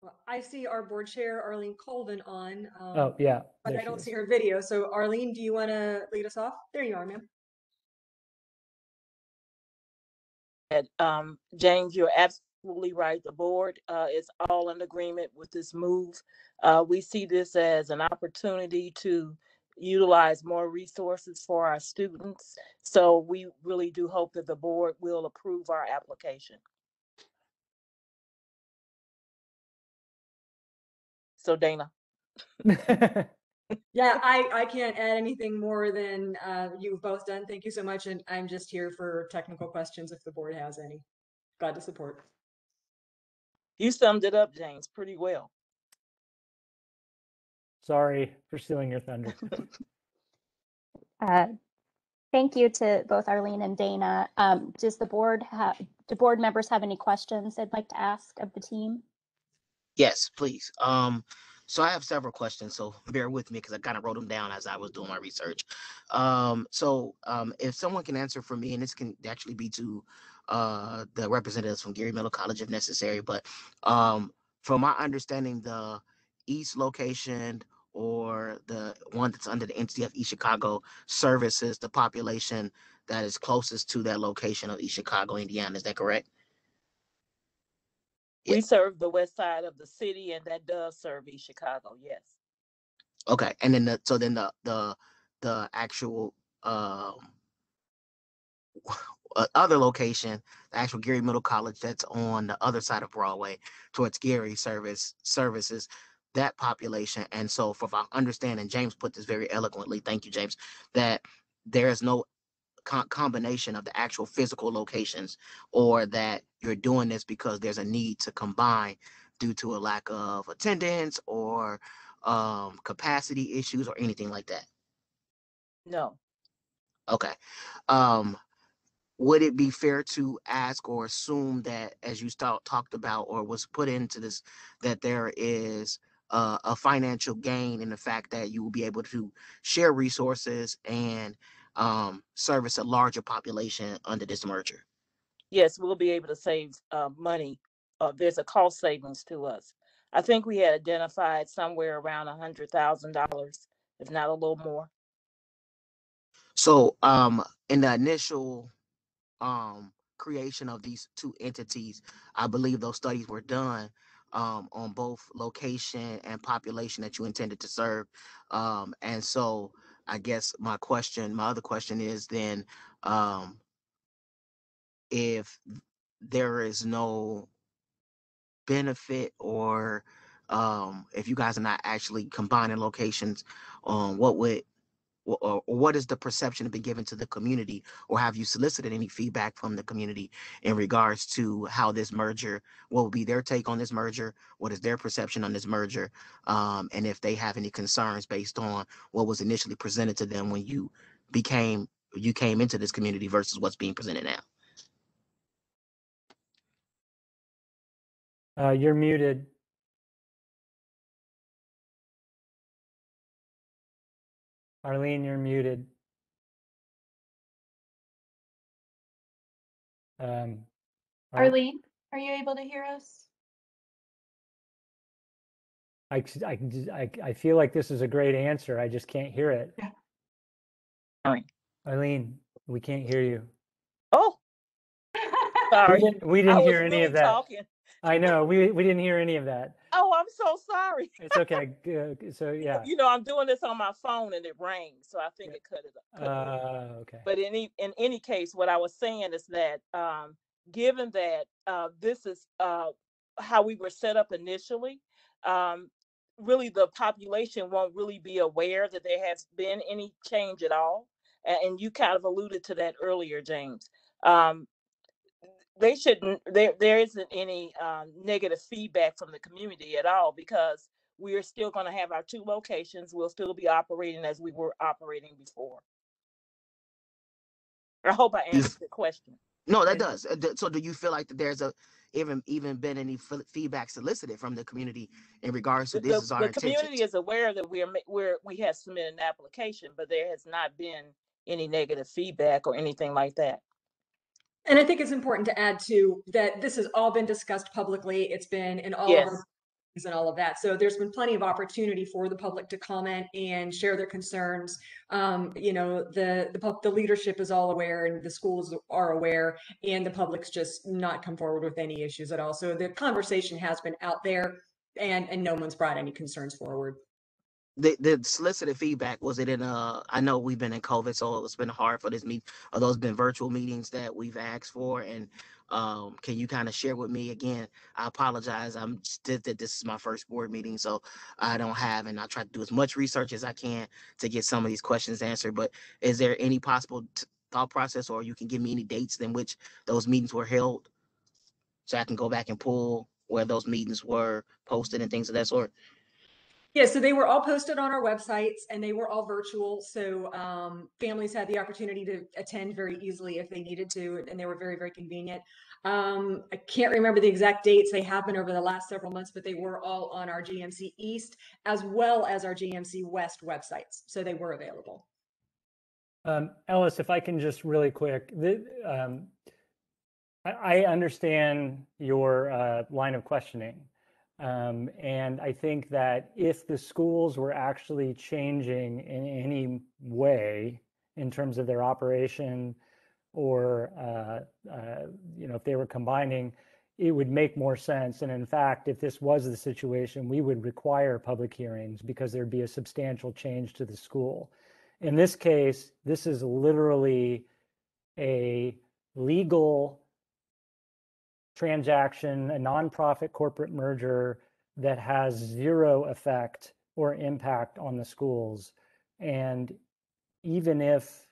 Well, I see our board chair, Arlene Colvin, on. Oh, yeah. But I don't see her video. So Arlene, do you want to lead us off? There you are, ma'am. James, you're absolutely right. The board is all in agreement with this move. We see this as an opportunity to utilize more resources for our students. So we really do hope that the board will approve our application. So Dana. Yeah, I can't add anything more than you've both done. Thank you so much. And I'm just here for technical questions if the board has any. Glad to support. You summed it up, James, pretty well. Sorry for stealing your thunder. Thank you to both Arlene and Dana. Do board members have any questions they'd like to ask of the team? Yes, please. So I have several questions, so bear with me because I kind of wrote them down as I was doing my research. If someone can answer for me, and this can actually be to the representatives from Gary Middle College if necessary, but from my understanding, the East location or the one that's under the entity of East Chicago services the population that is closest to that location of East Chicago, Indiana. Is that correct? Yeah. We serve the west side of the city, and that does serve East Chicago. Yes. Okay, and then the actual other location, the actual Gary Middle College that's on the other side of Broadway towards Gary services that population. And so, for my understanding, James put this very eloquently. Thank you, James. That there is no combination of the actual physical locations, or that you're doing this because there's a need to combine due to a lack of attendance or capacity issues or anything like that. No. Okay. Would it be fair to ask or assume that, as you talked about or was put into this, that there is a financial gain in the fact that you will be able to share resources and service a larger population under this merger? Yes, we'll be able to save money. There's a cost savings to us. I think we had identified somewhere around $100,000, if not a little more. So in the initial creation of these two entities, I believe those studies were done on both location and population that you intended to serve. And so I guess my other question is then, if there is no benefit, or if you guys are not actually combining locations, what is the perception been given to the community, or have you solicited any feedback from the community in regards to how this merger, what will be their take on this merger, what is their perception on this merger, and if they have any concerns based on what was initially presented to them when you came into this community versus what's being presented now? You're muted. Arlene, you're muted. Arlene, are you able to hear us? I feel like this is a great answer. I just can't hear it. Yeah. Arlene, we can't hear you. Oh, sorry. We didn't hear any really of that. Talking. I know, we didn't hear any of that. Oh, I'm so sorry. It's okay. So yeah. You know, I'm doing this on my phone and it rings, so I think it cut it up. Okay. But in any case, what I was saying is that given that this is how we were set up initially, really the population won't really be aware that there has been any change at all. And you kind of alluded to that earlier, James. They shouldn't, there isn't any negative feedback from the community at all, because we are still going to have our two locations. We'll still be operating as we were operating before. I hope I answered the question. No, that does. So do you feel like that there's even been any feedback solicited from the community in regards to this? The community is aware that we have submitted an application, but there has not been any negative feedback or anything like that. And I think it's important to add too that this has all been discussed publicly. It's been in all of our and all of that. So there's been plenty of opportunity for the public to comment and share their concerns. You know, the leadership is all aware and the schools are aware, and the public's just not come forward with any issues at all. So the conversation has been out there, and no one's brought any concerns forward. The solicited feedback, was it in I know we've been in COVID, so it's been hard for this meet, or those been virtual meetings that we've asked for, and can you kind of share with me again? I apologize, I'm still that this is my first board meeting, so I don't have, and I try to do as much research as I can to get some of these questions answered. But is there any possible thought process, or you can give me any dates in which those meetings were held, so I can go back and pull where those meetings were posted and things of that sort? Yeah, so they were all posted on our websites and they were all virtual. So families had the opportunity to attend very easily if they needed to, and they were very, very convenient. I can't remember the exact dates. They have been over the last several months, but they were all on our GMC East as well as our GMC West websites. So they were available. Ellis, if I can just really quick, I understand your line of questioning. And I think that if the schools were actually changing in any way in terms of their operation, or you know, if they were combining, it would make more sense. And in fact, if this was the situation, we would require public hearings because there'd be a substantial change to the school. In this case, this is literally a legal transaction, a nonprofit corporate merger that has zero effect or impact on the schools. And even if,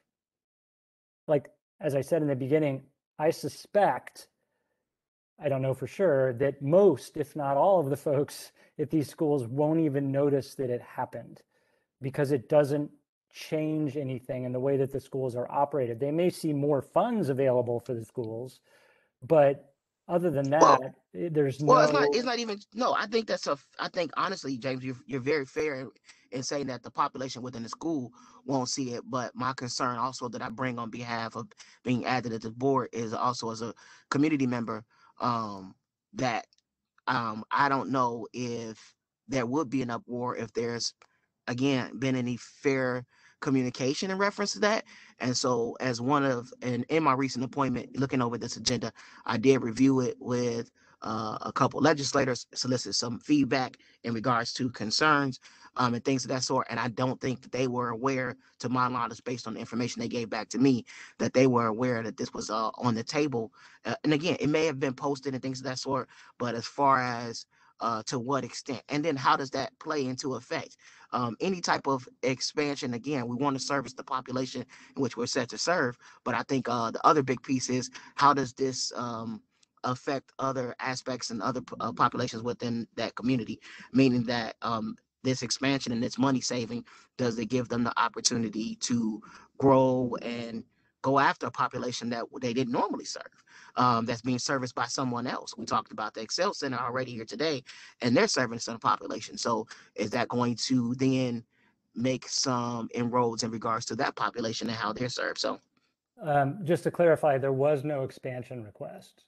like, as I said in the beginning, I suspect, I don't know for sure, that most, if not all of the folks at these schools won't even notice that it happened because it doesn't change anything in the way that the schools are operated. They may see more funds available for the schools, but other than that, there's no. Well, it's not even. No, I think I think honestly, James, you're very fair in saying that the population within the school won't see it. But my concern also that I bring on behalf of being added at the board is also as a community member, that I don't know if there would be an uproar if there's, again, been any fair communication in reference to that. And so as and in my recent appointment, looking over this agenda, I did review it with a couple legislators, solicit some feedback in regards to concerns and things of that sort. And I don't think that they were aware, to my knowledge, based on the information they gave back to me, that they were aware that this was on the table. And again, it may have been posted and things of that sort, but as far as to what extent, and then how does that play into effect? Any type of expansion, again, we want to service the population in which we're set to serve. But I think the other big piece is, how does this affect other aspects and other populations within that community? Meaning that this expansion and this money saving, does it give them the opportunity to grow and go after a population that they didn't normally serve, that's being serviced by someone else? We talked about the Excel Center already here today, and they're serving some population. So is that going to then make some inroads in regards to that population and how they're served? So just to clarify, there was no expansion request.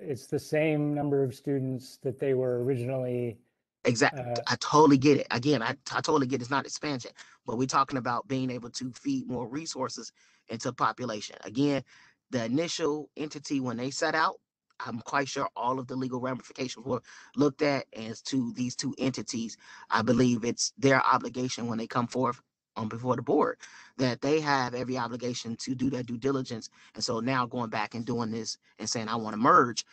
It's the same number of students that they were originally. Exactly. I totally get it. Again, I totally get it's not expansion, but we're talking about being able to feed more resources into population. Again, the initial entity, when they set out, I'm quite sure all of the legal ramifications were looked at as to these two entities. I believe it's their obligation when they come forth before the board, that they have every obligation to do their due diligence. And so now going back and doing this and saying, I want to merge,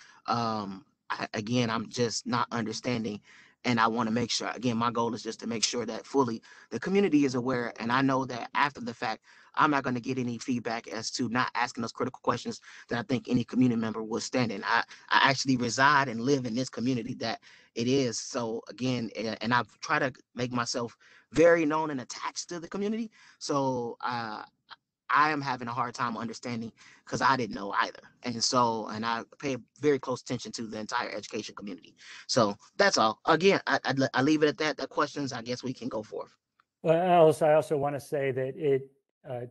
again, I'm just not understanding. And I want to make sure, again, my goal is just to make sure that fully the community is aware. And I know that after the fact, I'm not going to get any feedback as to not asking those critical questions that I think any community member would stand in. I actually reside and live in this community that it is. So again, and I've tried to make myself very known and attached to the community. So I am having a hard time understanding, because I didn't know either. And so, and I pay very close attention to the entire education community. So that's all. Again, I leave it at that. The questions, I guess we can go forth. Well, Alice, I also want to say that it,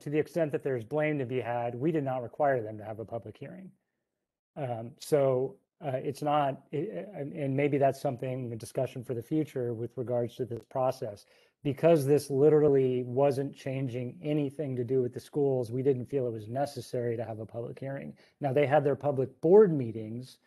to the extent that there's blame to be had, we did not require them to have a public hearing. So It's not, and maybe that's something, a discussion for the future with regards to this process. Because this literally wasn't changing anything to do with the schools, we didn't feel it was necessary to have a public hearing. Now, they had their public board meetings,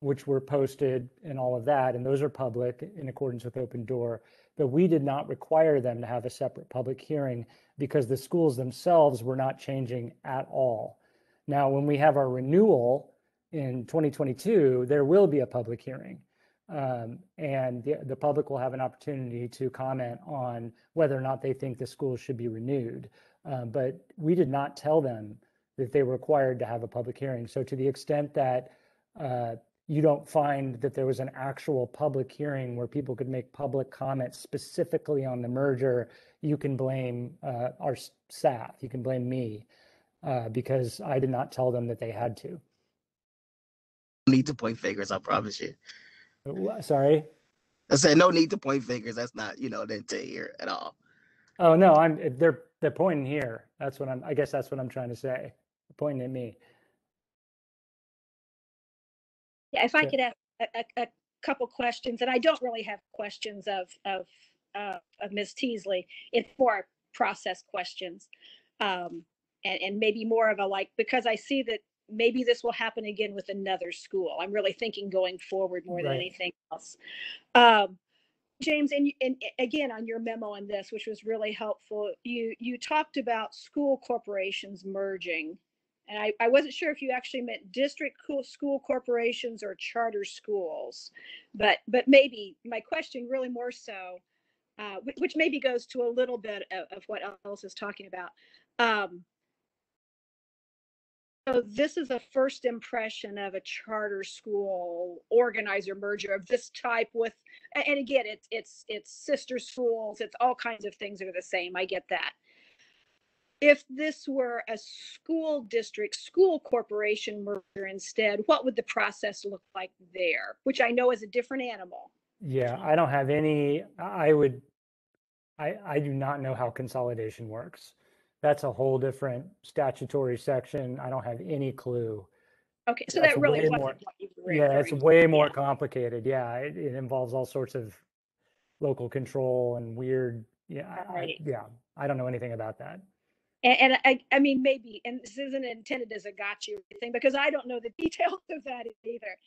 which were posted and all of that, and those are public in accordance with Open Door. But we did not require them to have a separate public hearing because the schools themselves were not changing at all. Now, when we have our renewal in 2022, there will be a public hearing. And the public will have an opportunity to comment on whether or not they think the schools should be renewed. But we did not tell them that they were required to have a public hearing. So to the extent that you don't find that there was an actual public hearing where people could make public comments specifically on the merger, you can blame our staff, you can blame me, because I did not tell them that they had to. Need to point fingers, I promise you. Sorry? I said no need to point fingers. That's not, the intent here at all. Oh no, they're pointing here. That's what I guess that's what I'm trying to say. They're pointing at me. Yeah, if I could ask a couple questions, and I don't really have questions of Ms. Teasley. It's more process questions, and maybe more of a because I see that maybe this will happen again with another school. I'm really thinking going forward more than anything else. James, and again, on your memo on this, which was really helpful, you talked about school corporations merging. And I wasn't sure if you actually meant district school corporations or charter schools, but maybe my question really more so, which maybe goes to a little bit of what Ellis is talking about. So this is a first impression of a charter school organizer merger of this type with, and again, it's sister schools, it's all kinds of things that are the same. I get that. If this were a school district, school corporation merger instead, what would the process look like there? Which I know is a different animal. Yeah, I don't have any, I do not know how consolidation works. That's a whole different statutory section. I don't have any clue. Okay, so that really wasn't what you were referring to. Yeah, it's way more complicated. Yeah, it involves all sorts of local control and weird, I don't know anything about that. And I mean, maybe, and this isn't intended as a gotcha thing, because I don't know the details of that either.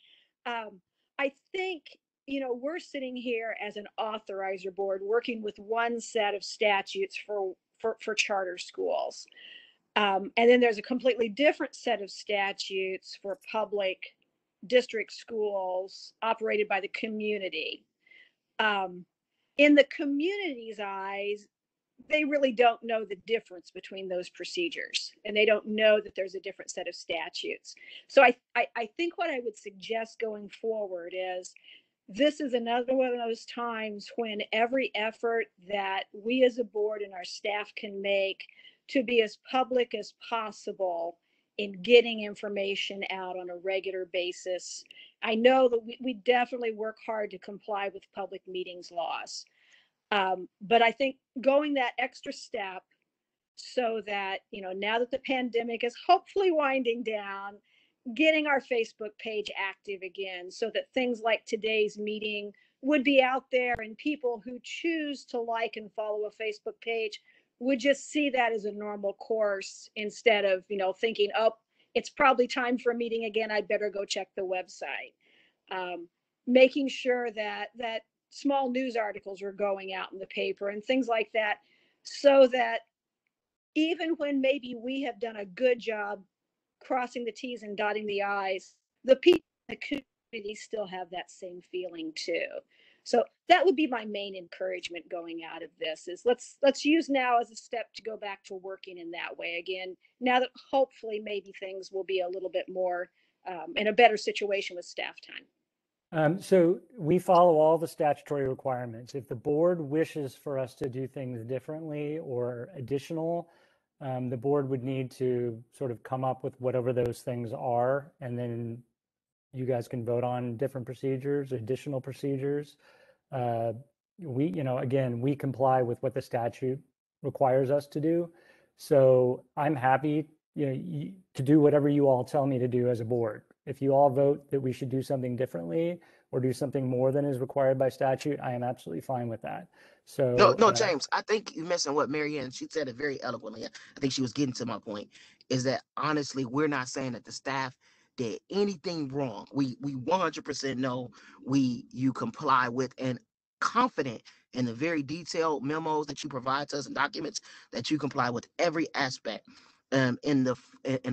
I think, we're sitting here as an authorizer board working with one set of statutes for charter schools. And then there's a completely different set of statutes for public district schools operated by the community. In the community's eyes, they really don't know the difference between those procedures, and they don't know that there's a different set of statutes. So I think what I would suggest going forward is this is another one of those times when every effort that we as a board and our staff can make to be as public as possible in getting information out on a regular basis. I know that we definitely work hard to comply with public meetings laws. But I think going that extra step so that, now that the pandemic is hopefully winding down, getting our Facebook page active again so that things like today's meeting would be out there and people who choose to like and follow a Facebook page would just see that as a normal course instead of, thinking, oh, it's probably time for a meeting again, I better go check the website. Making sure that small news articles are going out in the paper and things like that, so that even when maybe we have done a good job crossing the T's and dotting the I's, the people in the community still have that same feeling too. So that would be my main encouragement going out of this is let's use now as a step to go back to working in that way again, now that hopefully maybe things will be a little bit more in a better situation with staff time. So we follow all the statutory requirements. If the board wishes for us to do things differently or additional, the board would need to sort of come up with whatever those things are, and then you guys can vote on different procedures, additional procedures. Again, we comply with what the statute requires us to do. So I'm happy, to do whatever you all tell me to do as a board. If you all vote that we should do something differently or do something more than is required by statute, I am absolutely fine with that. So No, James, I think you're missing what Mary Ann, she said it very eloquently. I think she was getting to my point, is that honestly, we're not saying that the staff did anything wrong. We 100% know you comply with and confident in the very detailed memos that you provide to us and documents that you comply with every aspect. And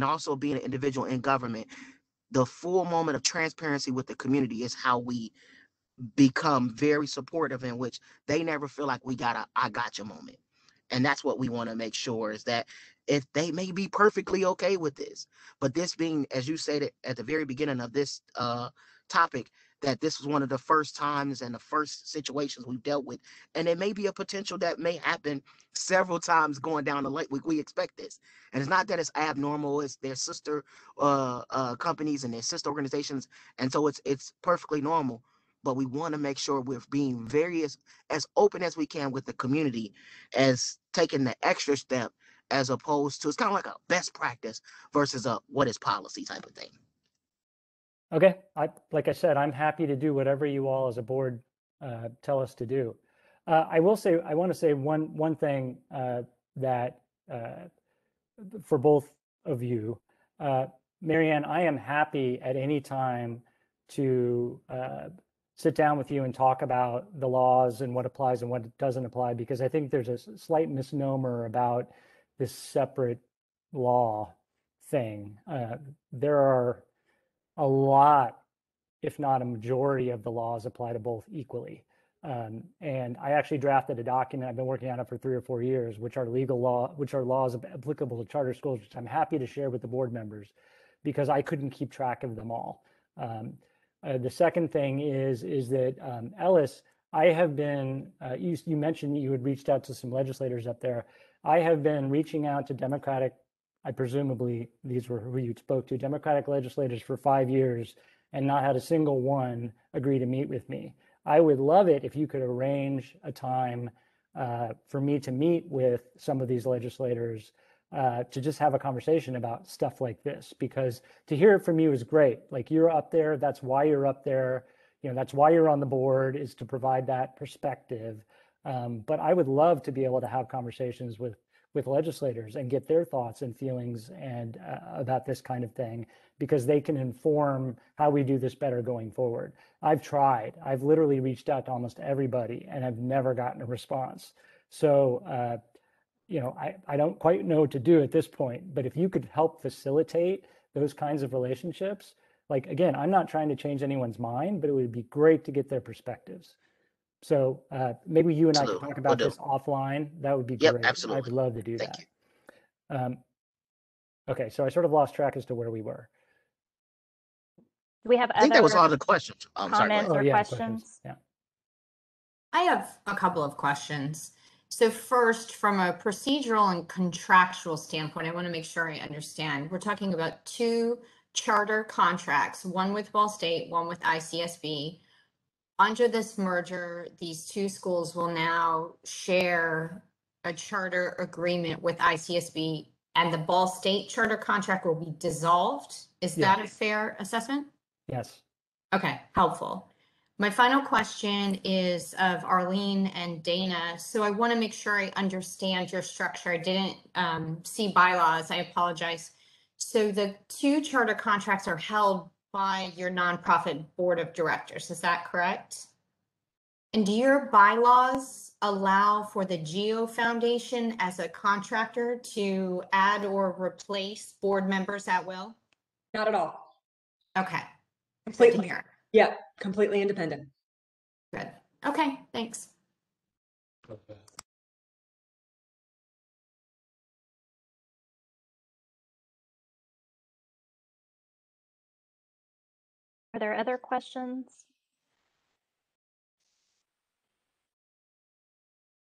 also being an individual in government, the full moment of transparency with the community is how we become very supportive, in which they never feel like we got a I got you moment. And that's what we want to make sure, is that if they may be perfectly okay with this, but this being, as you said at the very beginning of this topic, that this was one of the first times and the first situations we've dealt with, and it may be a potential that may happen several times going down the line. We expect this, and it's not that it's abnormal. It's their sister companies and their sister organizations, and so it's perfectly normal. But we want to make sure we're being as open as we can with the community, as taking the extra step, as opposed to, it's kind of like a best practice versus a what is policy type of thing. Okay, like I said, I'm happy to do whatever you all as a board tell us to do. I want to say one thing that for both of you, Mary Ann, I am happy at any time to sit down with you and talk about the laws and what applies and what doesn't apply, because I think there's a slight misnomer about this separate law thing. There are a lot, if not a majority of the laws apply to both equally. And I actually drafted a document, I've been working on it for 3 or 4 years, which are laws applicable to charter schools, which I'm happy to share with the board members, because I couldn't keep track of them all. The second thing is that Ellis, I have been, you mentioned you had reached out to some legislators up there. I have been reaching out to Democratic, I presumably these were who you spoke to, Democratic legislators for 5 years, and not had a single one agree to meet with me. I would love it if you could arrange a time for me to meet with some of these legislators to just have a conversation about stuff like this, because to hear it from you is great. Like, you're up there, that's why you're up there, that's why you're on the board, is to provide that perspective. But I would love to be able to have conversations with legislators and get their thoughts and feelings and about this kind of thing, because they can inform how we do this better going forward. I've literally reached out to almost everybody and I've never gotten a response. So I don't quite know what to do at this point, but if you could help facilitate those kinds of relationships, like, again, I'm not trying to change anyone's mind, but it would be great to get their perspectives. So maybe you and I could talk about this offline. That would be great. Absolutely. I would love to do Thank that. Okay, so I sort of lost track as to where we were. Do we have I think that was other all the questions. comments or questions? Yeah. I have a couple of questions. So first, from a procedural and contractual standpoint, I want to make sure I understand. We're talking about 2 charter contracts, one with Ball State, one with ICSB. Under this merger, these 2 schools will now share a charter agreement with ICSB, and the Ball State charter contract will be dissolved. Is that a fair assessment? Yes. Okay, helpful. My final question is of Arlene and Dana. So I want to make sure I understand your structure. I didn't see bylaws. I apologize. So the 2 charter contracts are held by your nonprofit board of directors. Is that correct? And do your bylaws allow for the Geo Foundation as a contractor to add or replace board members at will? Not at all. Okay. Completely. Yeah, completely independent. Good. Okay, thanks. Are there other questions?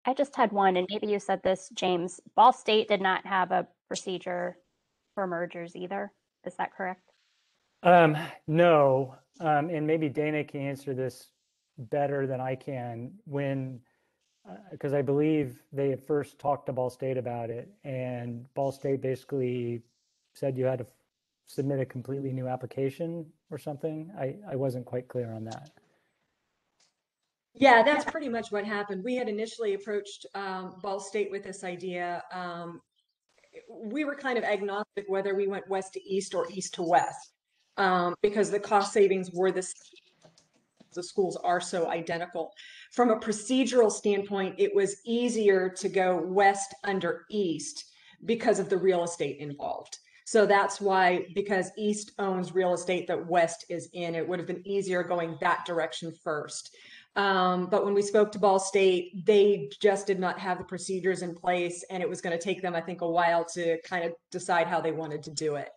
I just had one, and maybe you said this, James. Ball State did not have a procedure for mergers either. Is that correct? No, and maybe Dana can answer this better than I can, because I believe they had first talked to Ball State about it, and Ball State basically said you had to submit a completely new application or something. I wasn't quite clear on that. Yeah, that's pretty much what happened. We had initially approached Ball State with this idea. We were kind of agnostic whether we went west to east or east to west, because the cost savings were the schools are so identical. From a procedural standpoint, it was easier to go west under east because of the real estate involved. So that's why, because east owns real estate that west is in, it would have been easier going that direction first. But when we spoke to Ball State, they just did not have the procedures in place, and it was going to take them, I think, a while to kind of decide how they wanted to do it,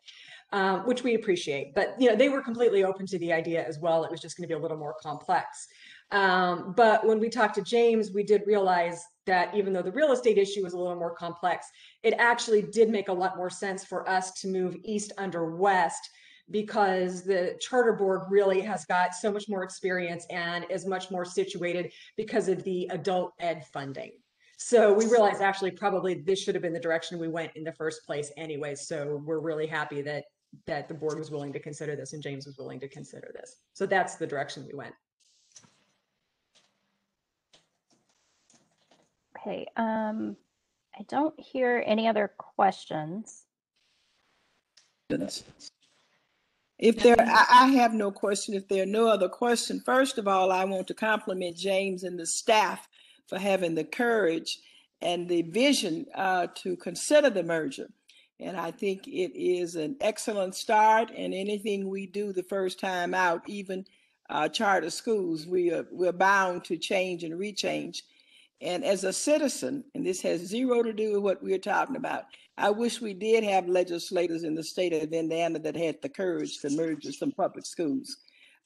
which we appreciate. But they were completely open to the idea as well. It was just going to be a little more complex. But when we talked to James, we did realize that even though the real estate issue was a little more complex, it actually did make a lot more sense for us to move east under west, because the charter board really has got so much more experience and is much more situated because of the adult ed funding. So we realized actually probably this should have been the direction we went in the first place anyway. So we're really happy that the board was willing to consider this and James was willing to consider this. So that's the direction we went. Okay, I don't hear any other questions. If there, I have no question. If there are no other questions, first of all, I want to compliment James and the staff for having the courage and the vision to consider the merger. And I think it is an excellent start. And anything we do the first time out, even charter schools, we're bound to change and rechange. And as a citizen, and this has zero to do with what we're talking about, I wish we did have legislators in the state of Indiana that had the courage to merge with some public schools.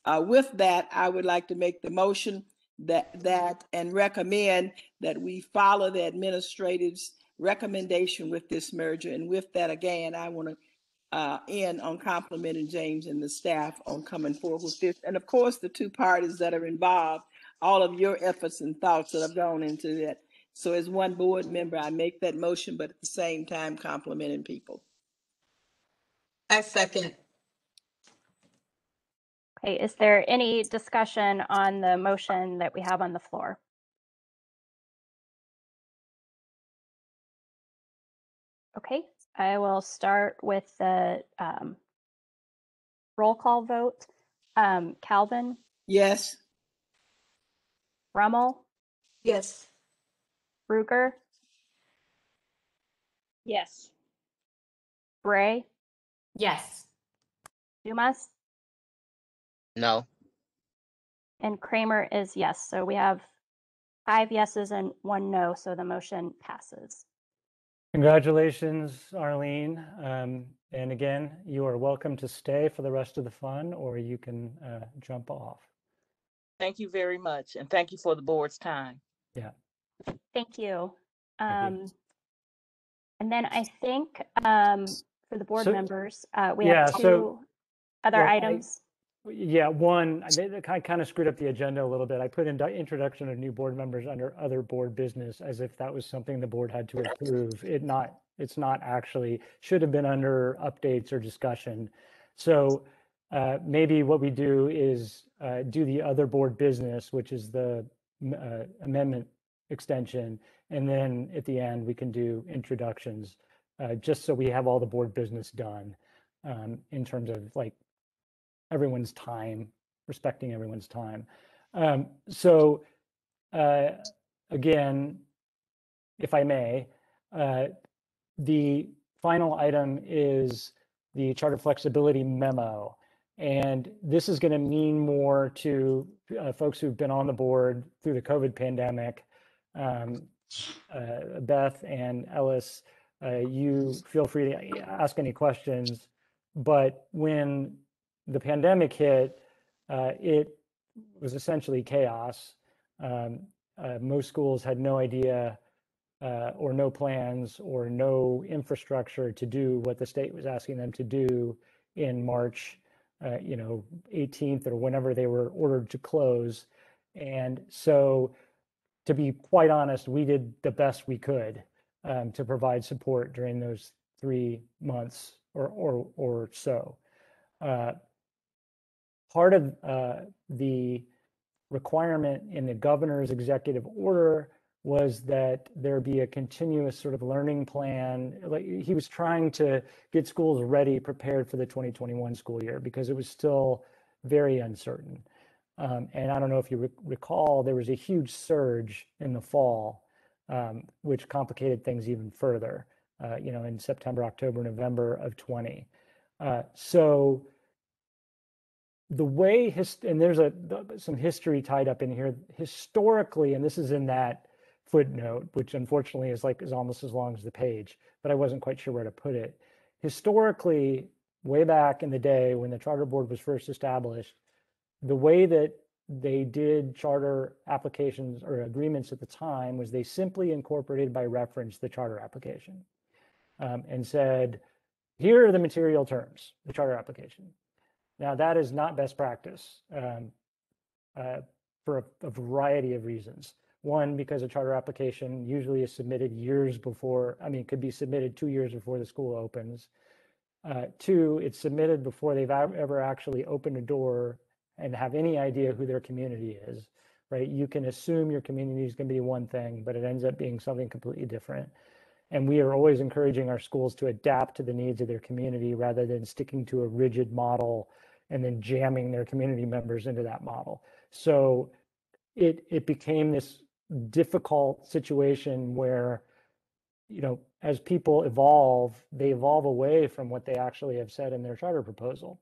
With that, I would like to make the motion that and recommend that we follow the administrative's recommendation with this merger. And with that, again, I want to end on complimenting James and the staff on coming forward with this. And of course, the two parties that are involved, all of your efforts and thoughts that have gone into that. So as one board member, I make that motion, but at the same time, complimenting people. I second. Okay, is there any discussion on the motion that we have on the floor? Okay, I will start with the roll call vote. Calvin, Yes. Rummel, Yes. Ruger, Yes. Bray, Yes. Dumas, No. and Kramer is yes. So we have 5 yeses and 1 no, so the motion passes. Congratulations, Arlene. And again, you are welcome to stay for the rest of the fun, or you can jump off. Thank you very much. And thank you for the board's time. Yeah. Thank you. Thank you. And then I think for the board So- members, we yeah, have 2 so- other well, items. Yeah, one, I kind of screwed up the agenda a little bit. I put in introduction of new board members under other board business as if that was something the board had to approve. It's not actually, should have been under updates or discussion. So maybe what we do is do the other board business, which is the amendment extension. And then at the end, we can do introductions, just so we have all the board business done in terms of like everyone's time, respecting everyone's time. So again, if I may, the final item is the charter flexibility memo. And this is going to mean more to folks who've been on the board through the COVID pandemic. Beth and Ellis, you feel free to ask any questions. But when the pandemic hit, it was essentially chaos. Most schools had no idea or no plans or no infrastructure to do what the state was asking them to do in March, 18th or whenever they were ordered to close. And so, to be quite honest, we did the best we could to provide support during those 3 months or so. Part of the requirement in the governor's executive order was that there be a continuous sort of learning plan. Like, he was trying to get schools ready, prepared for the 2021 school year, because it was still very uncertain. And I don't know if you recall, there was a huge surge in the fall, which complicated things even further, in September, October, November of 20. So the way, and there's some history tied up in here, historically, and this is in that footnote, which unfortunately is almost as long as the page, but I wasn't quite sure where to put it. Historically, way back in the day when the charter board was first established, the way that they did charter applications or agreements at the time was they simply incorporated by reference the charter application, and said, here are the material terms, the charter application. Now, that is not best practice for a variety of reasons. One, because a charter application usually is submitted years before, could be submitted 2 years before the school opens. Two, it's submitted before they've ever actually opened a door and have any idea who their community is, right? You can assume your community is going to be one thing, but it ends up being something completely different. And we are always encouraging our schools to adapt to the needs of their community rather than sticking to a rigid model and then jamming their community members into that model. So it became this difficult situation where, as people evolve, they evolve away from what they actually have said in their charter proposal.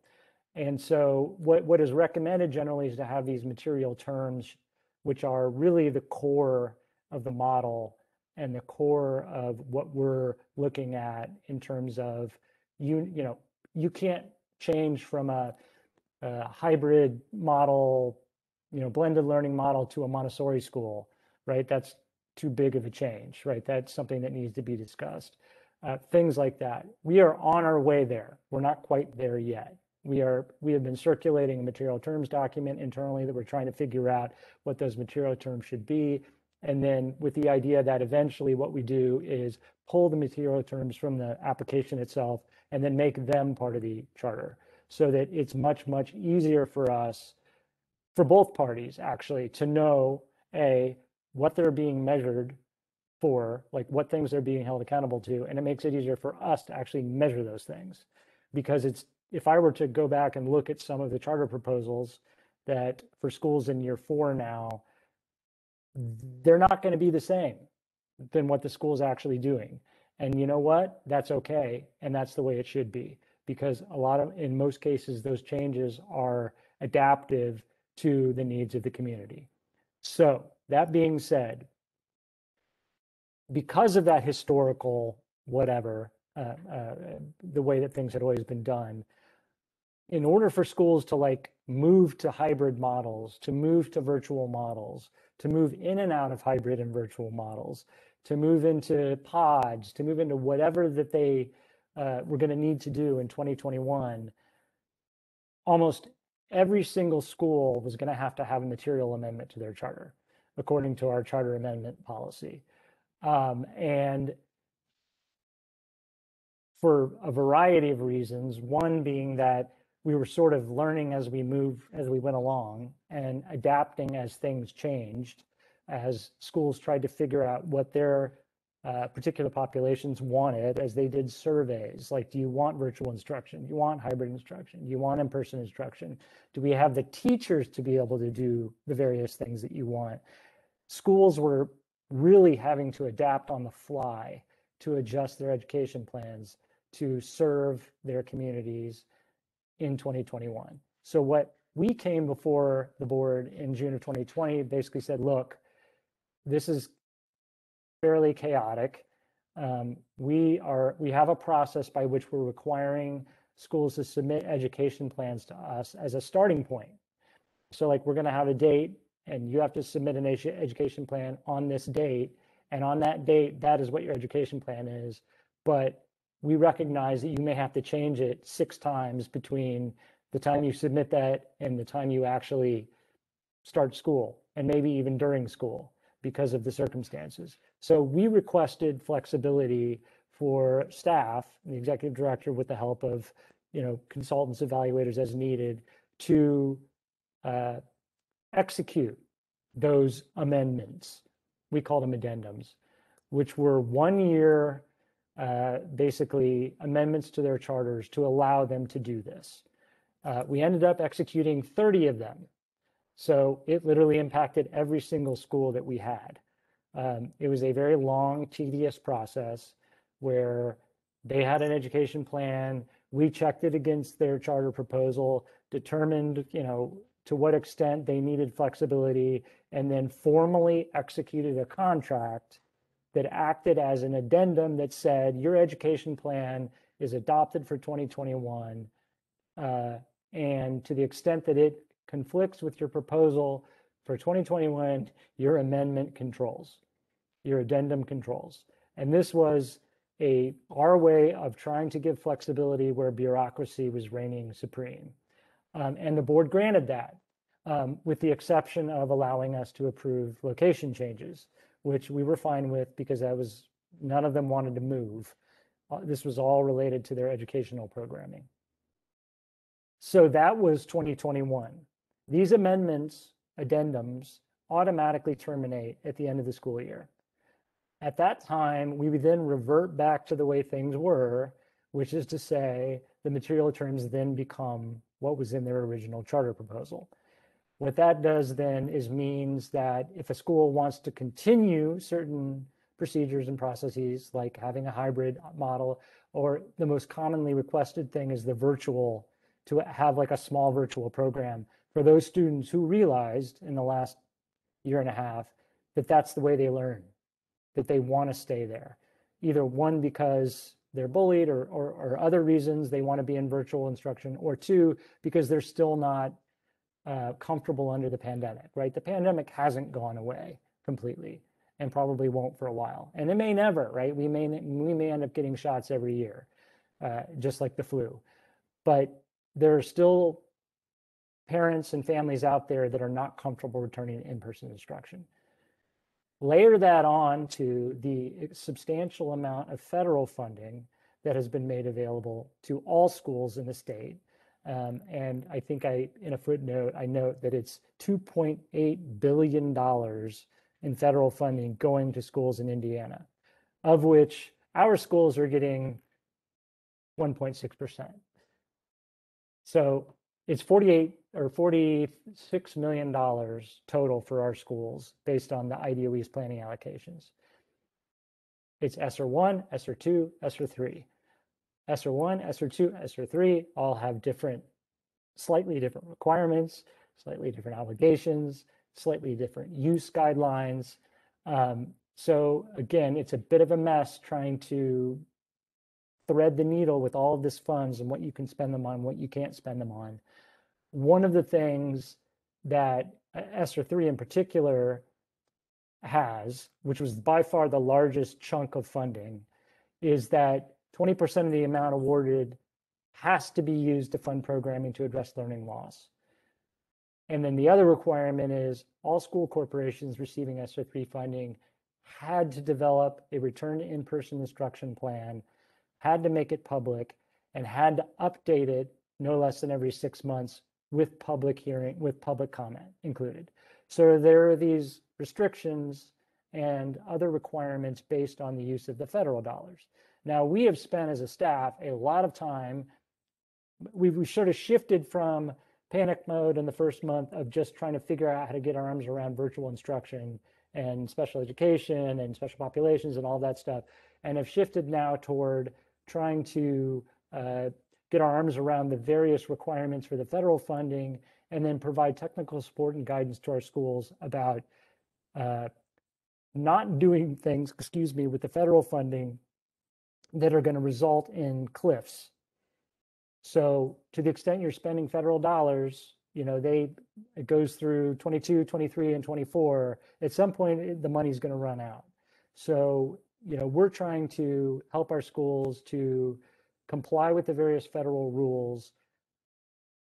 And so what is recommended generally is to have these material terms, which are really the core of the model and the core of what we're looking at in terms of, you can't change from a hybrid model, blended learning model to a Montessori school, right? That's too big of a change, right? That's something that needs to be discussed. Things like that. We are on our way there. We're not quite there yet. We have been circulating a material terms document internally that we're trying to figure out what those material terms should be. And then with the idea that eventually what we do is pull the material terms from the application itself and then make them part of the charter, so that it's much, much easier for us, for both parties actually, to know, A, what they're being measured for, like what things they're being held accountable to, and it makes it easier for us to actually measure those things. Because if I were to go back and look at some of the charter proposals that for schools in year 4 now, they're not going to be the same than what the school's actually doing. And you know what? That's okay. And that's the way it should be, because in most cases, those changes are adaptive to the needs of the community. So that being said, because of that historical whatever, the way that things had always been done, in order for schools to move to hybrid models, to move to virtual models, to move in and out of hybrid and virtual models, to move into pods, to move into whatever that they were going to need to do in 2021, almost every single school was going to have a material amendment to their charter, according to our charter amendment policy. And for a variety of reasons, one being that we were sort of learning as we went along and adapting as things changed, as schools tried to figure out what their particular populations wanted as they did surveys. Like, do you want virtual instruction? Do you want hybrid instruction? Do you want in-person instruction? Do we have the teachers to be able to do the various things that you want? Schools were really having to adapt on the fly to adjust their education plans to serve their communities in 2021. So what we came before the board in June of 2020 basically said, look, this is fairly chaotic. We have a process by which we're requiring schools to submit education plans to us as a starting point. So we're going to have a date and you have to submit an education plan on this date. And on that date, that is what your education plan is. But we recognize that you may have to change it 6 times between the time you submit that and the time you actually start school, and maybe even during school because of the circumstances. So we requested flexibility for staff, the executive director, with the help of, consultants, evaluators as needed, to execute those amendments. We call them addendums, which were 1 year, basically amendments to their charters to allow them to do this. We ended up executing 30 of them. So it literally impacted every single school that we had. It was a very long, tedious process where they had an education plan. We checked it against their charter proposal, determined, to what extent they needed flexibility, and then formally executed a contract that acted as an addendum that said your education plan is adopted for 2021. And to the extent that it conflicts with your proposal for 2021, your amendment controls, your addendum controls. And this was our way of trying to give flexibility where bureaucracy was reigning supreme. And the board granted that, with the exception of allowing us to approve location changes, which we were fine with because none of them wanted to move. This was all related to their educational programming. So that was 2021. These amendments, addendums, automatically terminate at the end of the school year. At that time, we would then revert back to the way things were, which is to say the material terms then become what was in their original charter proposal. What that does then means that if a school wants to continue certain procedures and processes, like having a hybrid model, or the most commonly requested thing is the virtual, to have like a small virtual program for those students who realized in the last year and a half that that's the way they learn, that they want to stay there. Either one, because they're bullied or other reasons they want to be in virtual instruction, or two, because they're still not comfortable under the pandemic, right? The pandemic hasn't gone away completely and probably won't for a while. And it may never, right? We may end up getting shots every year, just like the flu. But there are still parents and families out there that are not comfortable returning to in-person instruction. Layer that on to the substantial amount of federal funding that has been made available to all schools in the state. And I think in a footnote, I note that it's $2.8 billion in federal funding going to schools in Indiana, of which our schools are getting 1.6%. So it's $46 million total for our schools based on the IDOE's planning allocations. It's ESSER 1, ESSER 2, ESSER 3. ESSER 1, ESSER 2, ESSER 3 all have slightly different requirements, slightly different obligations, slightly different use guidelines. So again, it's a bit of a mess trying to thread the needle with all of this funds and what you can spend them on, what you can't spend them on. One of the things that ESSER 3 in particular has, which was by far the largest chunk of funding, is that 20% of the amount awarded has to be used to fund programming to address learning loss. And then the other requirement is all school corporations receiving ESSER 3 funding had to develop a return to in-person instruction plan, had to make it public, and had to update it no less than every 6 months with public hearing, with public comment included. So there are these restrictions and other requirements based on the use of the federal dollars. Now, we have spent as a staff a lot of time, we sort of shifted from panic mode in the first month of just trying to figure out how to get our arms around virtual instruction and special education and special populations and all that stuff, and have shifted now toward trying to get our arms around the various requirements for the federal funding, and then provide technical support and guidance to our schools about not doing things, with the federal funding that are going to result in cliffs. So to the extent you're spending federal dollars, it goes through 22, 23, and 24. At some point, the money's going to run out. So, we're trying to help our schools to comply with the various federal rules,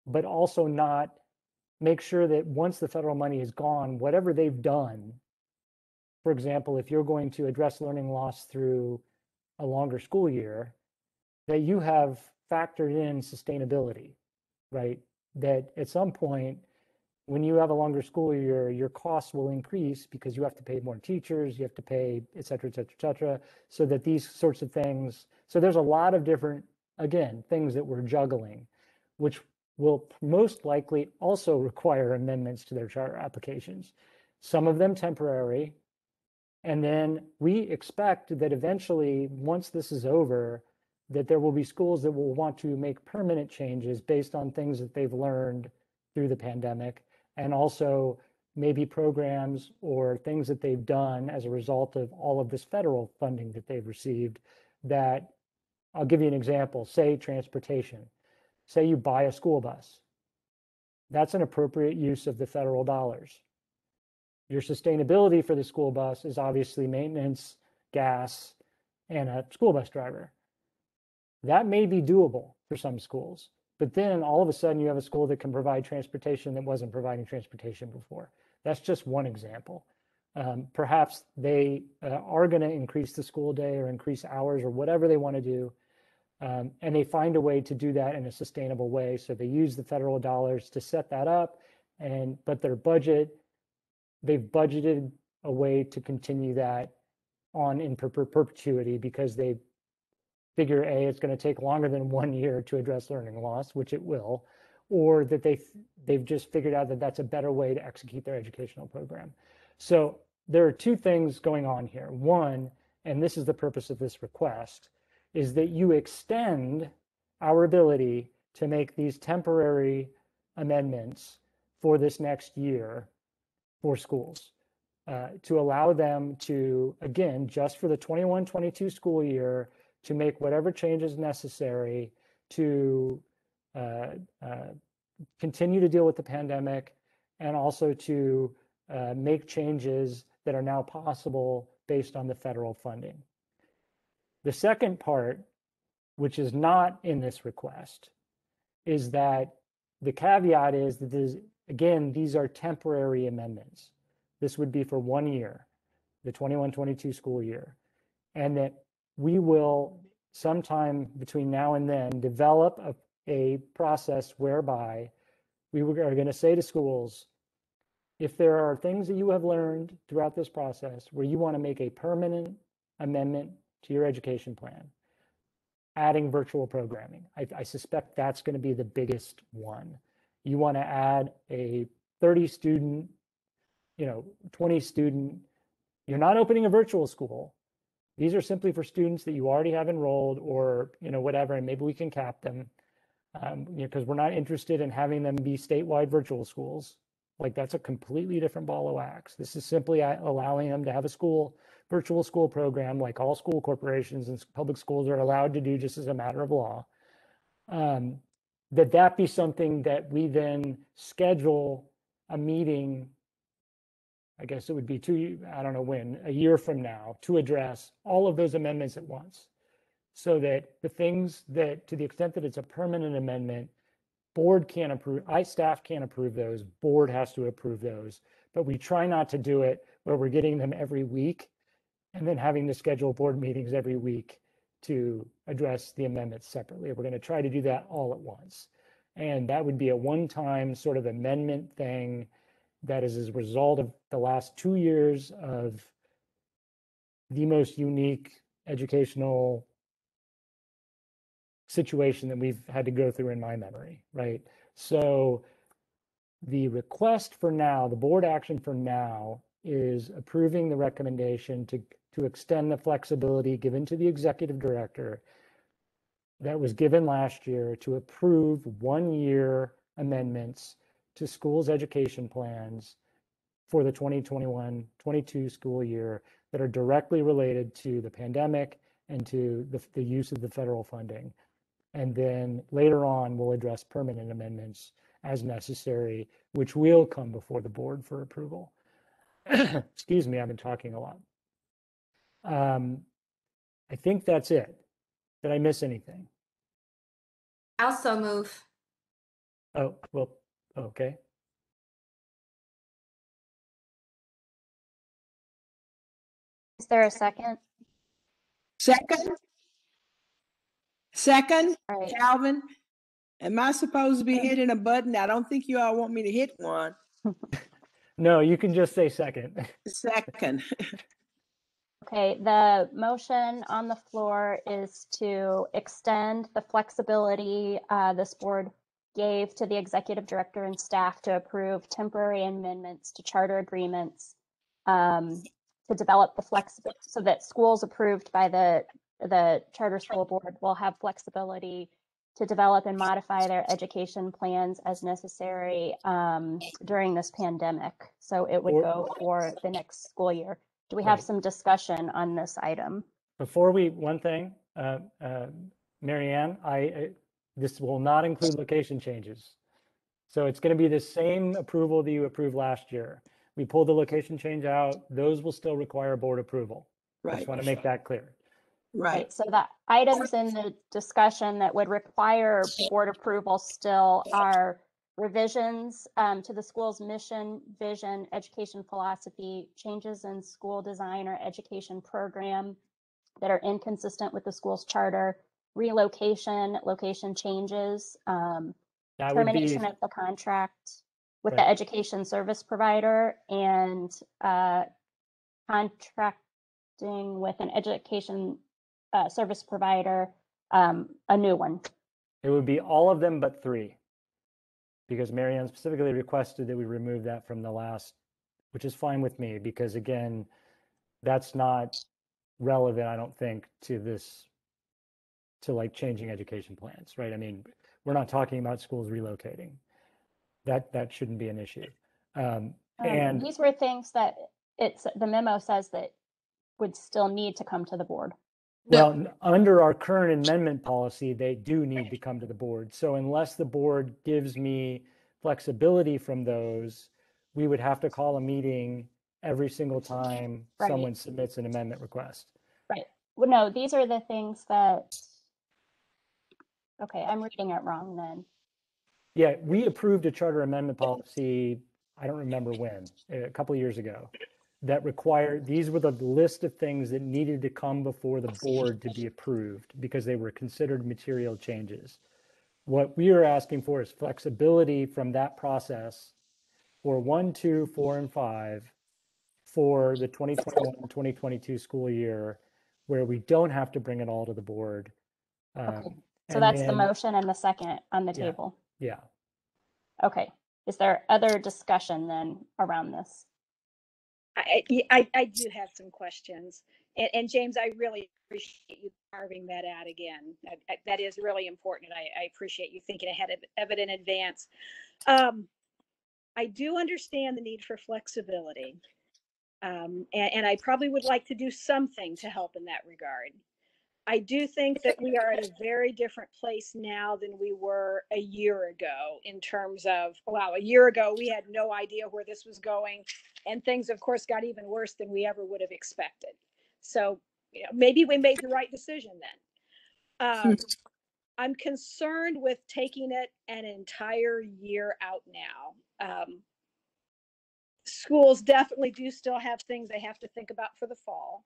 but also not make sure that once the federal money is gone, whatever they've done, for example, if you're going to address learning loss through a longer school year, that you have factored in sustainability, right? That at some point, when you have a longer school year, your costs will increase because you have to pay more teachers, you have to pay, et cetera, et cetera, et cetera, so that these sorts of things. So there's a lot of different, again, things that we're juggling, which will most likely also require amendments to their charter applications. Some of them temporary. And then we expect that eventually, once this is over, that there will be schools that will want to make permanent changes based on things that they've learned through the pandemic, and also maybe programs or things that they've done as a result of all of this federal funding that they've received. That, I'll give you an example, say transportation. Say you buy a school bus. That's an appropriate use of the federal dollars. Your sustainability for the school bus is obviously maintenance, gas, and a school bus driver. That may be doable for some schools, but then all of a sudden you have a school that can provide transportation that wasn't providing transportation before. That's just one example. Perhaps they are going to increase the school day or increase hours or whatever they want to do. And they find a way to do that in a sustainable way. So they use the federal dollars to set that up, but their budget, they've budgeted a way to continue that on in perpetuity, because they figure it's going to take longer than 1 year to address learning loss, which it will, or that they've just figured out that that's a better way to execute their educational program. So there are two things going on here. One, and this is the purpose of this request, is that you extend our ability to make these temporary amendments for this next year for schools, to allow them to, again, just for the 21-22 school year, to make whatever changes necessary to continue to deal with the pandemic, and also to make changes that are now possible based on the federal funding. The second part, which is not in this request, is that the caveat is that again, these are temporary amendments. This would be for 1 year, the 21-22 school year, and that we will sometime between now and then develop a process whereby we are going to say to schools, if there are things that you have learned throughout this process where you want to make a permanent amendment to your education plan, adding virtual programming. I suspect that's going to be the biggest one. You want to add a 30 student, 20 student, you're not opening a virtual school. These are simply for students that you already have enrolled, or, whatever, and maybe we can cap them, because we're not interested in having them be statewide virtual schools. Like, that's a completely different ball of wax. This is simply allowing them to have a virtual school program like all school corporations and public schools are allowed to do, just as a matter of law. That be something that we then schedule a meeting, I guess it would be I don't know when, a year from now, to address all of those amendments at once. So that the things that, to the extent that it's a permanent amendment, board can't approve, staff can't approve those, board has to approve those. But we try not to do it where we're getting them every week and then having to schedule board meetings every week to address the amendments separately. We're going to try to do that all at once. And that would be a one-time sort of amendment thing that is as a result of the last 2 years of the most unique educational situation that we've had to go through in my memory, right? So the request for now, the board action for now, is approving the recommendation to extend the flexibility given to the executive director that was given last year to approve 1 year amendments to schools' education plans for the 2021-22 school year that are directly related to the pandemic and to the use of the federal funding. And then later on, we'll address permanent amendments as necessary, which will come before the board for approval. Excuse me, I've been talking a lot. I think that's it. Did I miss anything? Also move. Oh, well, okay. Is there a second? Second? Second, All right. Calvin, am I supposed to be hitting a button? I don't think you all want me to hit one. No, you can just say second. Second. Okay, the motion on the floor is to extend the flexibility this board gave to the executive director and staff to approve temporary amendments to charter agreements to develop the flexibility so that schools approved by the charter school board will have flexibility to develop and modify their education plans as necessary during this pandemic. So it would go for the next school year. Do we have Right. some discussion on this item? Before we, one thing, Mary Ann, this will not include location changes. So it's going to be the same approval that you approved last year. We pulled the location change out. Those will still require board approval. I Right, just want to make that clear. right. So the items in the discussion that would require board approval still are revisions to the school's mission, vision, education philosophy, changes in school design or education program that are inconsistent with the school's charter, relocation, location changes, That would be, termination of the contract with the Right. education service provider, and contracting with an education service provider, a new one. it would be all of them but 3. Because Mary Ann specifically requested that we remove that from the last, which is fine with me, because again, that's not relevant, I don't think, to this, to like changing education plans, right? I mean, we're not talking about schools relocating. That shouldn't be an issue. And These were things that the memo says that would still need to come to the board. well, under our current amendment policy, they do need to come to the board. So unless the board gives me flexibility from those, we would have to call a meeting every single time Right. someone submits an amendment request. Right. Well, no, these are the things that, okay, I'm reading it wrong then. Yeah, we approved a charter amendment policy, I don't remember when, a couple of years ago, that required, these were the list of things that needed to come before the board to be approved because they were considered material changes. What we are asking for is flexibility from that process for 1, 2, 4, and 5 for the 2021-2022 school year, where we don't have to bring it all to the board. Okay. So And that's the then- motion and the second on the Yeah. table. Yeah. Okay. Is there other discussion then around this? I do have some questions. And James, I really appreciate you carving that out again. That is really important. I appreciate you thinking ahead of it in advance. I do understand the need for flexibility. And I probably would like to do something to help in that regard. I do think that we are at a very different place now than we were a year ago in terms of, wow, a year ago, we had no idea where this was going. And things, of course, got even worse than we ever would have expected. So maybe we made the right decision then. I'm concerned with taking it an entire year out now. Schools definitely do still have things they have to think about for the fall.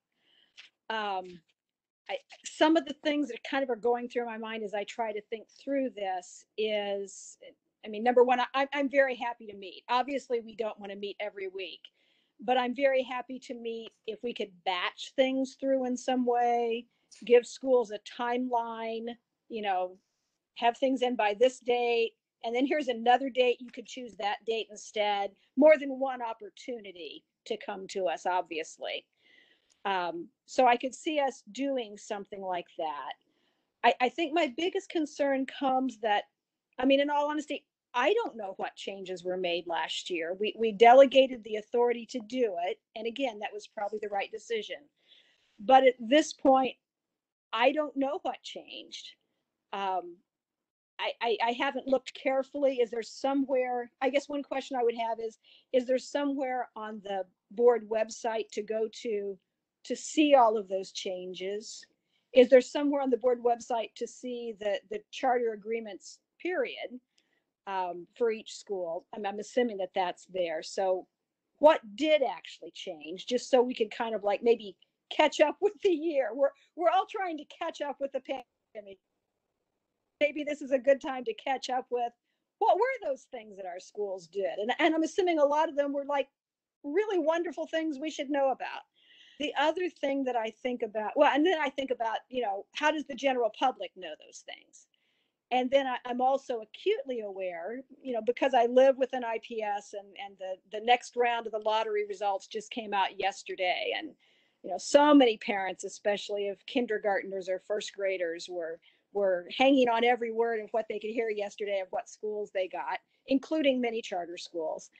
Some of the things that kind of are going through my mind as I try to think through this is, I mean, number one, I'm very happy to meet. Obviously, we don't want to meet every week, but I'm very happy to meet if we could batch things through in some way, give schools a timeline, have things in by this date, and then here's another date. You could choose that date instead. More than one opportunity to come to us, obviously. So I could see us doing something like that. I think my biggest concern comes that, I mean, in all honesty, I don't know what changes were made last year. We delegated the authority to do it. And again, that was probably the right decision. But at this point, I don't know what changed. I haven't looked carefully. Is there somewhere, I guess one question I would have is there somewhere on the board website to go to see all of those changes? Is there somewhere on the board website to see the charter agreements, period, for each school? I'm assuming that that's there. So what did actually change, just so we could kind of like maybe catch up with the year? We're all trying to catch up with the pandemic maybe this is a good time to catch up with what were those things that our schools did. And I'm assuming a lot of them were like really wonderful things we should know about. The other thing that I think about, well, and then I think about, how does the general public know those things? And then I'm also acutely aware, because I live with an IPS, and the next round of the lottery results just came out yesterday. And, so many parents, especially of kindergartners or first graders, were hanging on every word of what they could hear yesterday of what schools they got, including many charter schools.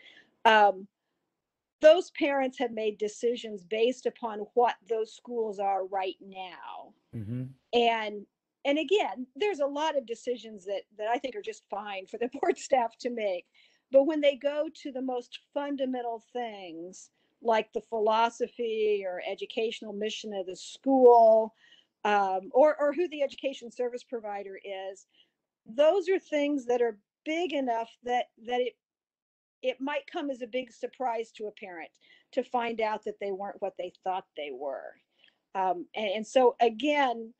Those parents have made decisions based upon what those schools are right now. Mm-hmm. And again, there's a lot of decisions that I think are just fine for the board staff to make. But when they go to the most fundamental things, like the philosophy or educational mission of the school, or who the education service provider is, those are things that are big enough that it might come as a big surprise to a parent to find out that they weren't what they thought they were. And so again,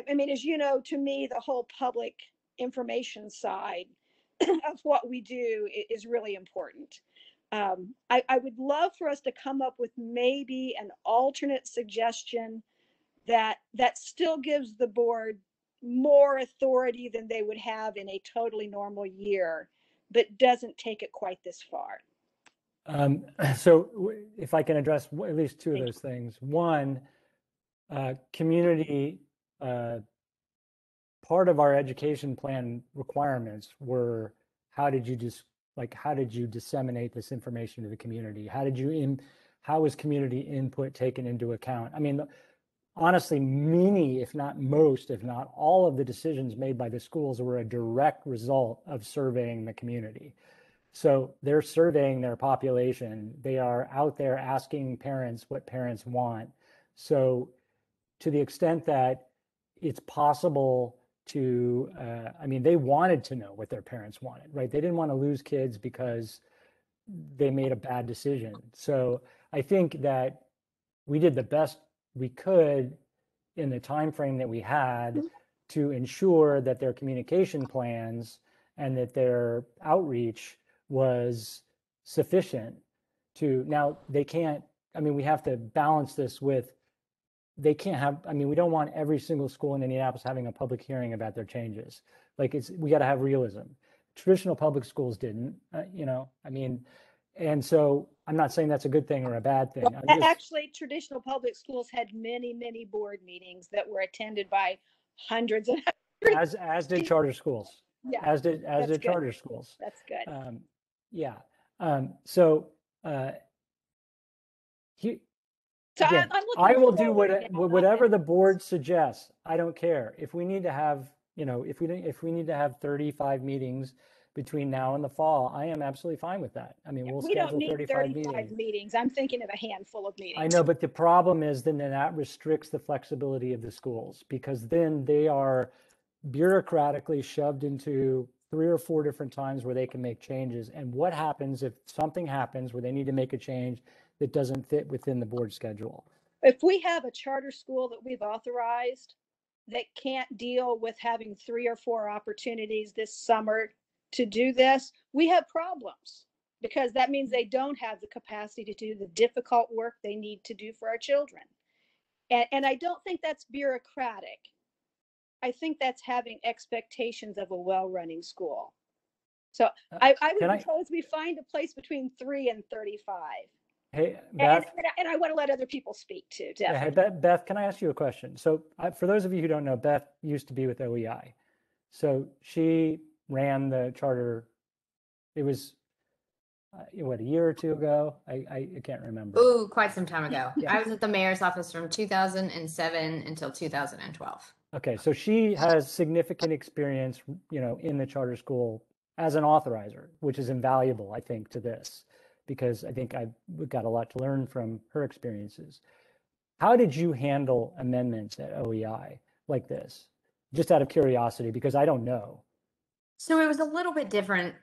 I mean, as you know, to me, the whole public information side of what we do is really important. I would love for us to come up with maybe an alternate suggestion that still gives the board more authority than they would have in a totally normal year, but doesn't take it quite this far. So if I can address at least two of those things. One, community, part of our education plan requirements were, how did you disseminate this information to the community? How was community input taken into account? I mean, honestly, many, if not most, if not all of the decisions made by the schools were a direct result of surveying the community. So they're surveying their population. They are out there asking parents what parents want. So to the extent that it's possible to, I mean, they wanted to know what their parents wanted, right? They didn't want to lose kids because they made a bad decision. So I think that we did the best we could in the time frame that we had to ensure that their communication plans and that their outreach was sufficient to, now they can't, I mean, we have to balance this with, they can't have, I mean, we don't want every single school in Indianapolis having a public hearing about their changes. Like we got to have realism. Traditional public schools didn't, I mean, and so I'm not saying that's a good thing or a bad thing. Well, actually, traditional public schools had many, many board meetings that were attended by hundreds and hundreds. As did charter schools. Yeah, as did charter schools. That's good. Yeah. Again, I will do whatever the board suggests. I don't care if we need to have, if we need to have 35 meetings between now and the fall. I am absolutely fine with that. I mean, we'll schedule 35 meetings. I'm thinking of a handful of meetings. I know, but the problem is then that restricts the flexibility of the schools, because then they are bureaucratically shoved into 3 or 4 different times where they can make changes. And what happens if something happens where they need to make a change that doesn't fit within the board schedule? If we have a charter school that we've authorized that can't deal with having 3 or 4 opportunities this summer to do this, we have problems, because that means they don't have the capacity to do the difficult work they need to do for our children. And I don't think that's bureaucratic. I think that's having expectations of a well-running school. So I would propose we find a place between 3 and 35. Hey, Beth. And I want to let other people speak too. Yeah, hey, Beth, can I ask you a question? So for those of you who don't know, Beth used to be with OEI. So she ran the charter. It was, what, a year or 2 ago? I can't remember. Ooh, quite some time ago. Yeah. I was at the mayor's office from 2007 until 2012. Okay, so she has significant experience, in the charter school as an authorizer, which is invaluable, I think, to this, because I think we've got a lot to learn from her experiences. How did you handle amendments at OEI like this? Just out of curiosity, because I don't know. So it was a little bit different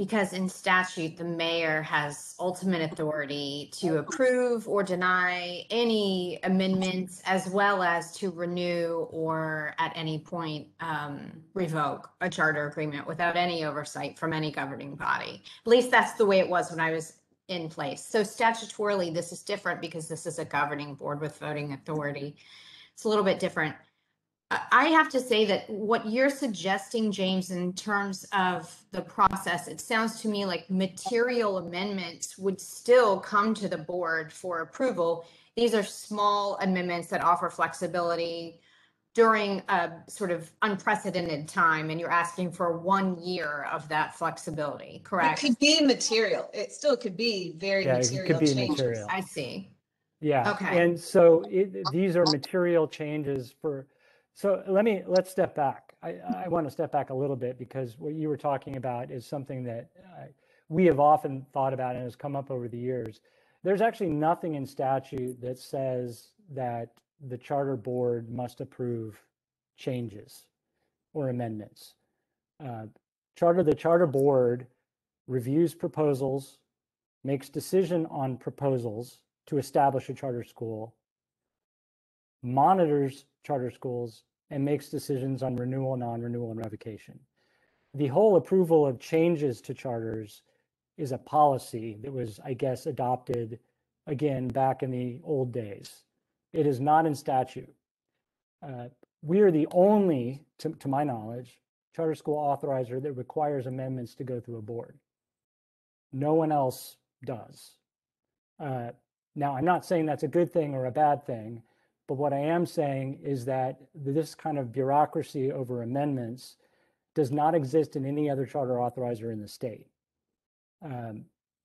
because in statute, the mayor has ultimate authority to approve or deny any amendments, as well as to renew or at any point revoke a charter agreement without any oversight from any governing body. At least that's the way it was when I was in place. So statutorily, this is different because this is a governing board with voting authority. It's a little bit different. I have to say that what you're suggesting, James, in terms of the process, it sounds to me like material amendments would still come to the board for approval. These are small amendments that offer flexibility during a sort of unprecedented time, and you're asking for 1 year of that flexibility, It correct? could be material. It still could be very Yeah, it could material be changes. material. I see. Yeah, Okay. and so these are material changes for, so let's step back. I want to step back a little bit because what you were talking about is something that we have often thought about and has come up over the years. There's actually nothing in statute that says that the charter board must approve changes or amendments. The charter board reviews proposals, makes decision on proposals to establish a charter school, monitors charter schools, and makes decisions on renewal, non-renewal, and revocation. The whole approval of changes to charters is a policy that was, I guess, adopted again back in the old days. It is not in statute. We are the only, to my knowledge, charter school authorizer that requires amendments to go through a board. No one else does. Now, I'm not saying that's a good thing or a bad thing, but what I am saying is that this kind of bureaucracy over amendments does not exist in any other charter authorizer in the state.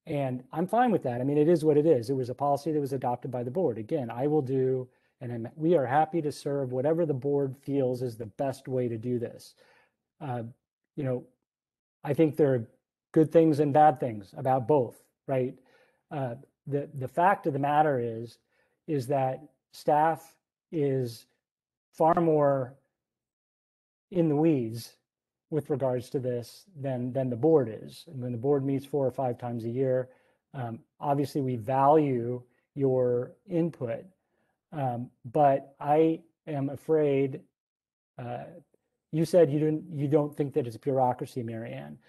And I'm fine with that. I mean, it is what it is. It was a policy that was adopted by the board. Again, I will do, and we are happy to serve whatever the board feels is the best way to do this. You know, I think there are good things and bad things about both, right? The fact of the matter is that staff is far more in the weeds with regards to this than the board is. And when the board meets 4 or 5 times a year, obviously we value your input, but I am afraid. You said you don't think that it's bureaucracy, Marianne,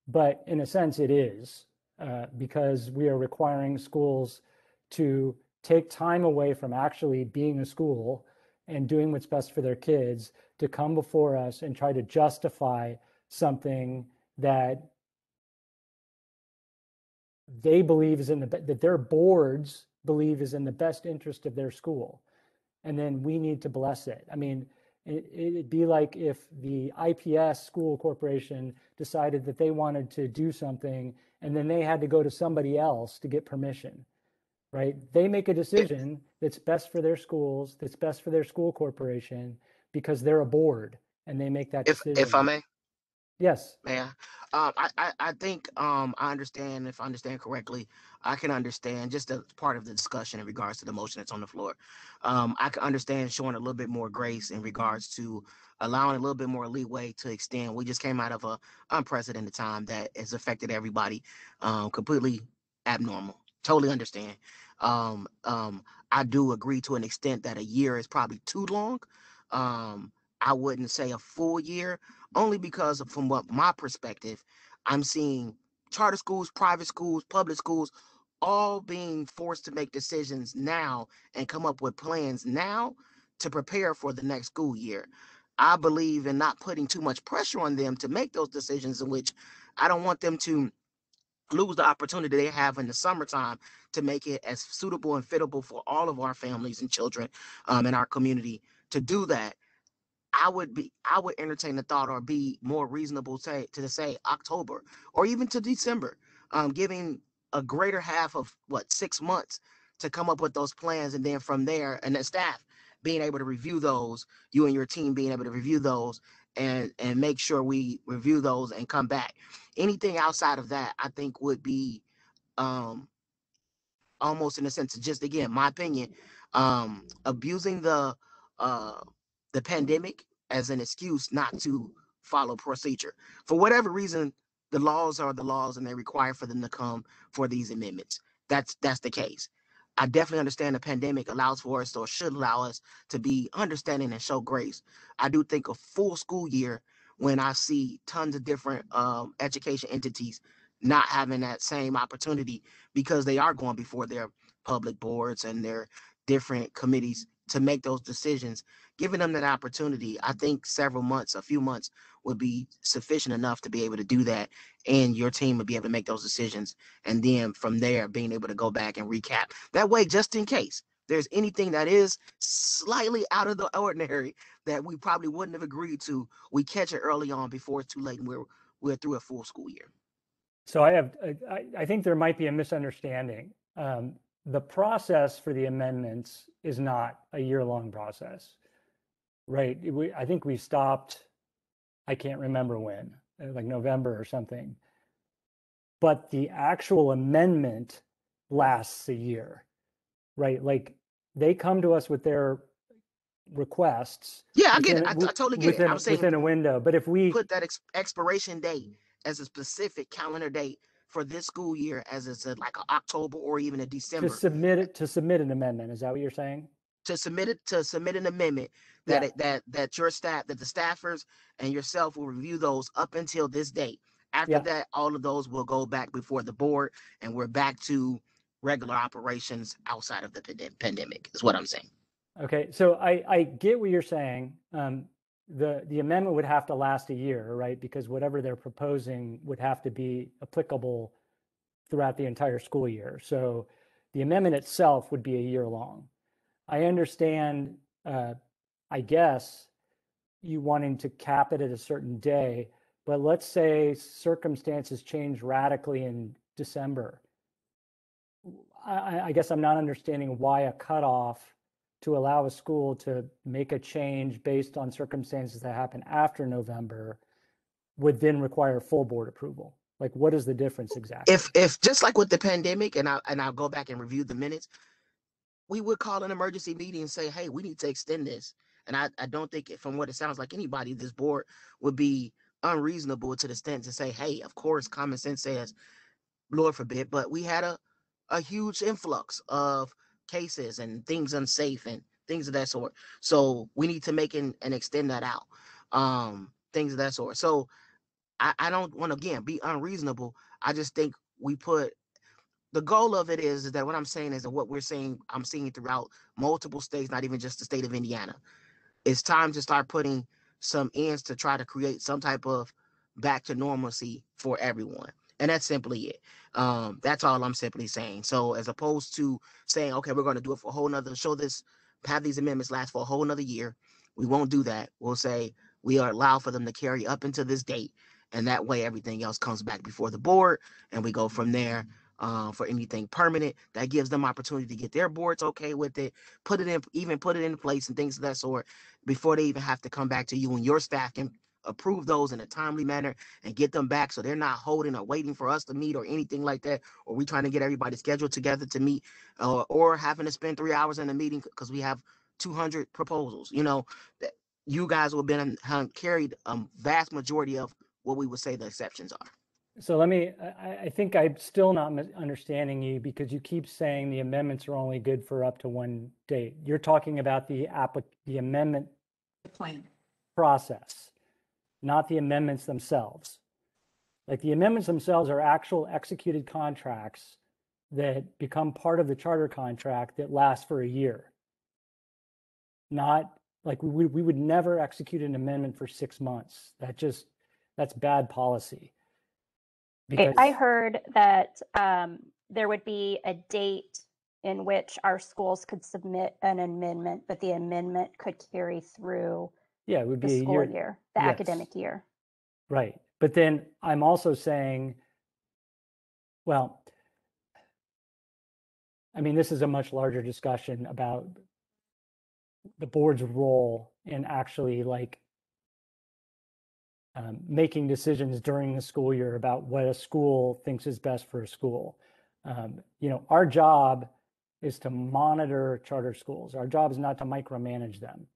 but in a sense it is, because we are requiring schools to take time away from actually being a school and doing what's best for their kids to come before us and try to justify something that they believe is that their boards believe is in the best interest of their school. And then we need to bless it. I mean, it'd be like if the IPS school corporation decided that they wanted to do something and then they had to go to somebody else to get permission, right? They make a decision that's best for their schools, that's best for their school corporation, because they're a board and they make that decision. If I may. Yes. Yeah. I think I understand. If I understand correctly, I can understand just as part of the discussion in regards to the motion that's on the floor. I can understand showing a little bit more grace in regards to allowing a little bit more leeway to extend. We just came out of a unprecedented time that has affected everybody, completely abnormal. Totally understand. I do agree to an extent that a year is probably too long. I wouldn't say a full year, only because from what my perspective, I'm seeing charter schools, private schools, public schools, all being forced to make decisions now and come up with plans now to prepare for the next school year. I believe in not putting too much pressure on them to make those decisions, in which I don't want them to lose the opportunity they have in the summertime to make it as suitable and fittable for all of our families and children in our community to do that. I would entertain the thought, or be more reasonable to say October or even to December, giving a greater half of 6 months to come up with those plans. And then from there, and the staff being able to review those, you and your team being able to review those and make sure we review those and come back. Anything outside of that, I think would be almost, in a sense, just, again, my opinion, abusing the pandemic as an excuse not to follow procedure. For whatever reason, the laws are the laws and they require for them to come for these amendments. That's the case. I definitely understand the pandemic allows for us or should allow us to be understanding and show grace. I do think a full school year, when I see tons of different education entities not having that same opportunity because they are going before their public boards and their different committees to make those decisions, giving them that opportunity, I think several months, a few months would be sufficient enough to be able to do that. And your team would be able to make those decisions. And then from there, being able to go back and recap. That way, just in case there's anything that is slightly out of the ordinary that we probably wouldn't have agreed to, we catch it early on before it's too late and we're through a full school year. So I think there might be a misunderstanding. The process for the amendments is not a year-long process, right? I think we stopped, I can't remember when, like November or something. But the actual amendment lasts a year, right? Like they come to us with their requests. Yeah, I get it. I totally get it. I'm saying within a window. But if we put that expiration date as a specific calendar date for this school year, as it's like an October or even a December, to submit an amendment, is that what you're saying? To submit an amendment that that your staff, that the staffers and yourself will review those up until this date. After that, all of those will go back before the board, and we're back to regular operations outside of the pandemic. Is what I'm saying. Okay, so I get what you're saying. The amendment would have to last a year, right? Because whatever they're proposing would have to be applicable throughout the entire school year. So the amendment itself would be a year long. I understand, I guess, you wanting to cap it at a certain day, but let's say circumstances change radically in December. I guess I'm not understanding why a cutoff to allow a school to make a change based on circumstances that happen after November would then require full board approval. Like, what is the difference exactly? If just like with the pandemic, and I'll go back and review the minutes, we would call an emergency meeting and say, hey, we need to extend this. And I don't think, from what it sounds like, anybody, this board would be unreasonable to the extent to say, hey, of course, common sense says, Lord forbid, but we had a huge influx of cases and things unsafe and things of that sort. So we need to make and extend that out. Things of that sort. So I don't want to, again, be unreasonable. I just think we put, the goal of it is that what I'm saying is that what we're saying, I'm seeing throughout multiple states, not even just the state of Indiana. It's time to start putting some ends to try to create some type of back to normalcy for everyone. And that's simply it. That's all I'm simply saying. So as opposed to saying, okay, we're going to do it for a whole nother, have these amendments last for a whole nother year, we won't do that. We'll say we are allowed for them to carry up into this date. And that way everything else comes back before the board and we go from there. For anything permanent, that gives them opportunity to get their boards okay with it, put it in place and things of that sort before they even have to come back to you, and your staff can approve those in a timely manner and get them back so they're not holding or waiting for us to meet or anything like that, or we trying to get everybody scheduled together to meet, or having to spend 3 hours in a meeting because we have 200 proposals. That you guys will have been carried a vast majority of what we would say the exceptions are. So I think I'm still not understanding you, because you keep saying the amendments are only good for up to one date. You're talking about the amendment plan process, not the amendments themselves. Like, the amendments themselves are actual executed contracts that become part of the charter contract that lasts for a year. Not like we would never execute an amendment for 6 months. That's bad policy. Because I heard that there would be a date in which our schools could submit an amendment, but the amendment could carry through it would be the a school year, the yes. academic year. Right. But then I'm also saying, well, I mean, this is a much larger discussion about the board's role in actually making decisions during the school year about what a school thinks is best for a school. Our job is to monitor charter schools. Our job is not to micromanage them.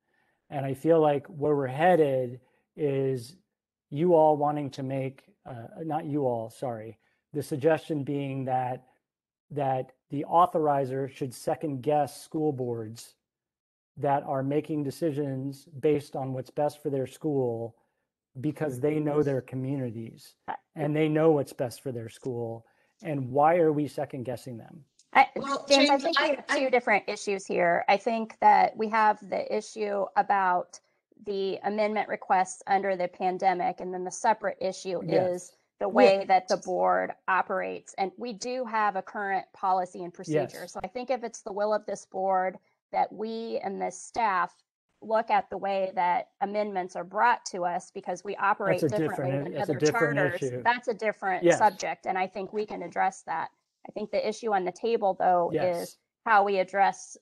And I feel like where we're headed is you all wanting to make, not you all, sorry, the suggestion being that the authorizer should second guess school boards that are making decisions based on what's best for their school because they know their communities and they know what's best for their school. And why are we second guessing them? Well, James, I James, think we have two different issues here. I think that we have the issue about the amendment requests under the pandemic, and then the separate issue is the way that the board operates. And we do have a current policy and procedure. Yes. So I think if it's the will of this board that we and the staff look at the way that amendments are brought to us, because we operate differently than other charters, that's a different subject. And I think we can address that. I think the issue on the table, though, is how we address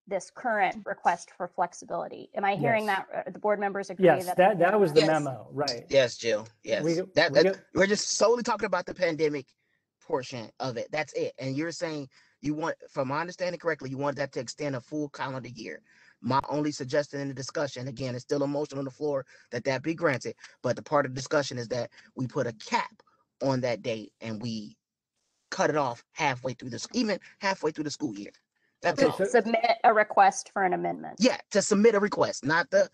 this current request for flexibility. Am I hearing that the board members agree? Yes, that was the memo, right? Yes, Jill. Yes. We're just solely talking about the pandemic portion of it. That's it. And you're saying you want, from my understanding correctly, you want that to extend a full calendar year. My only suggestion in the discussion, again, it's still a motion on the floor that be granted, but the part of the discussion is that we put a cap on that date and we cut it off halfway through even halfway through the school year. That's all. Submit a request for an amendment. Yeah, to submit a request, not the.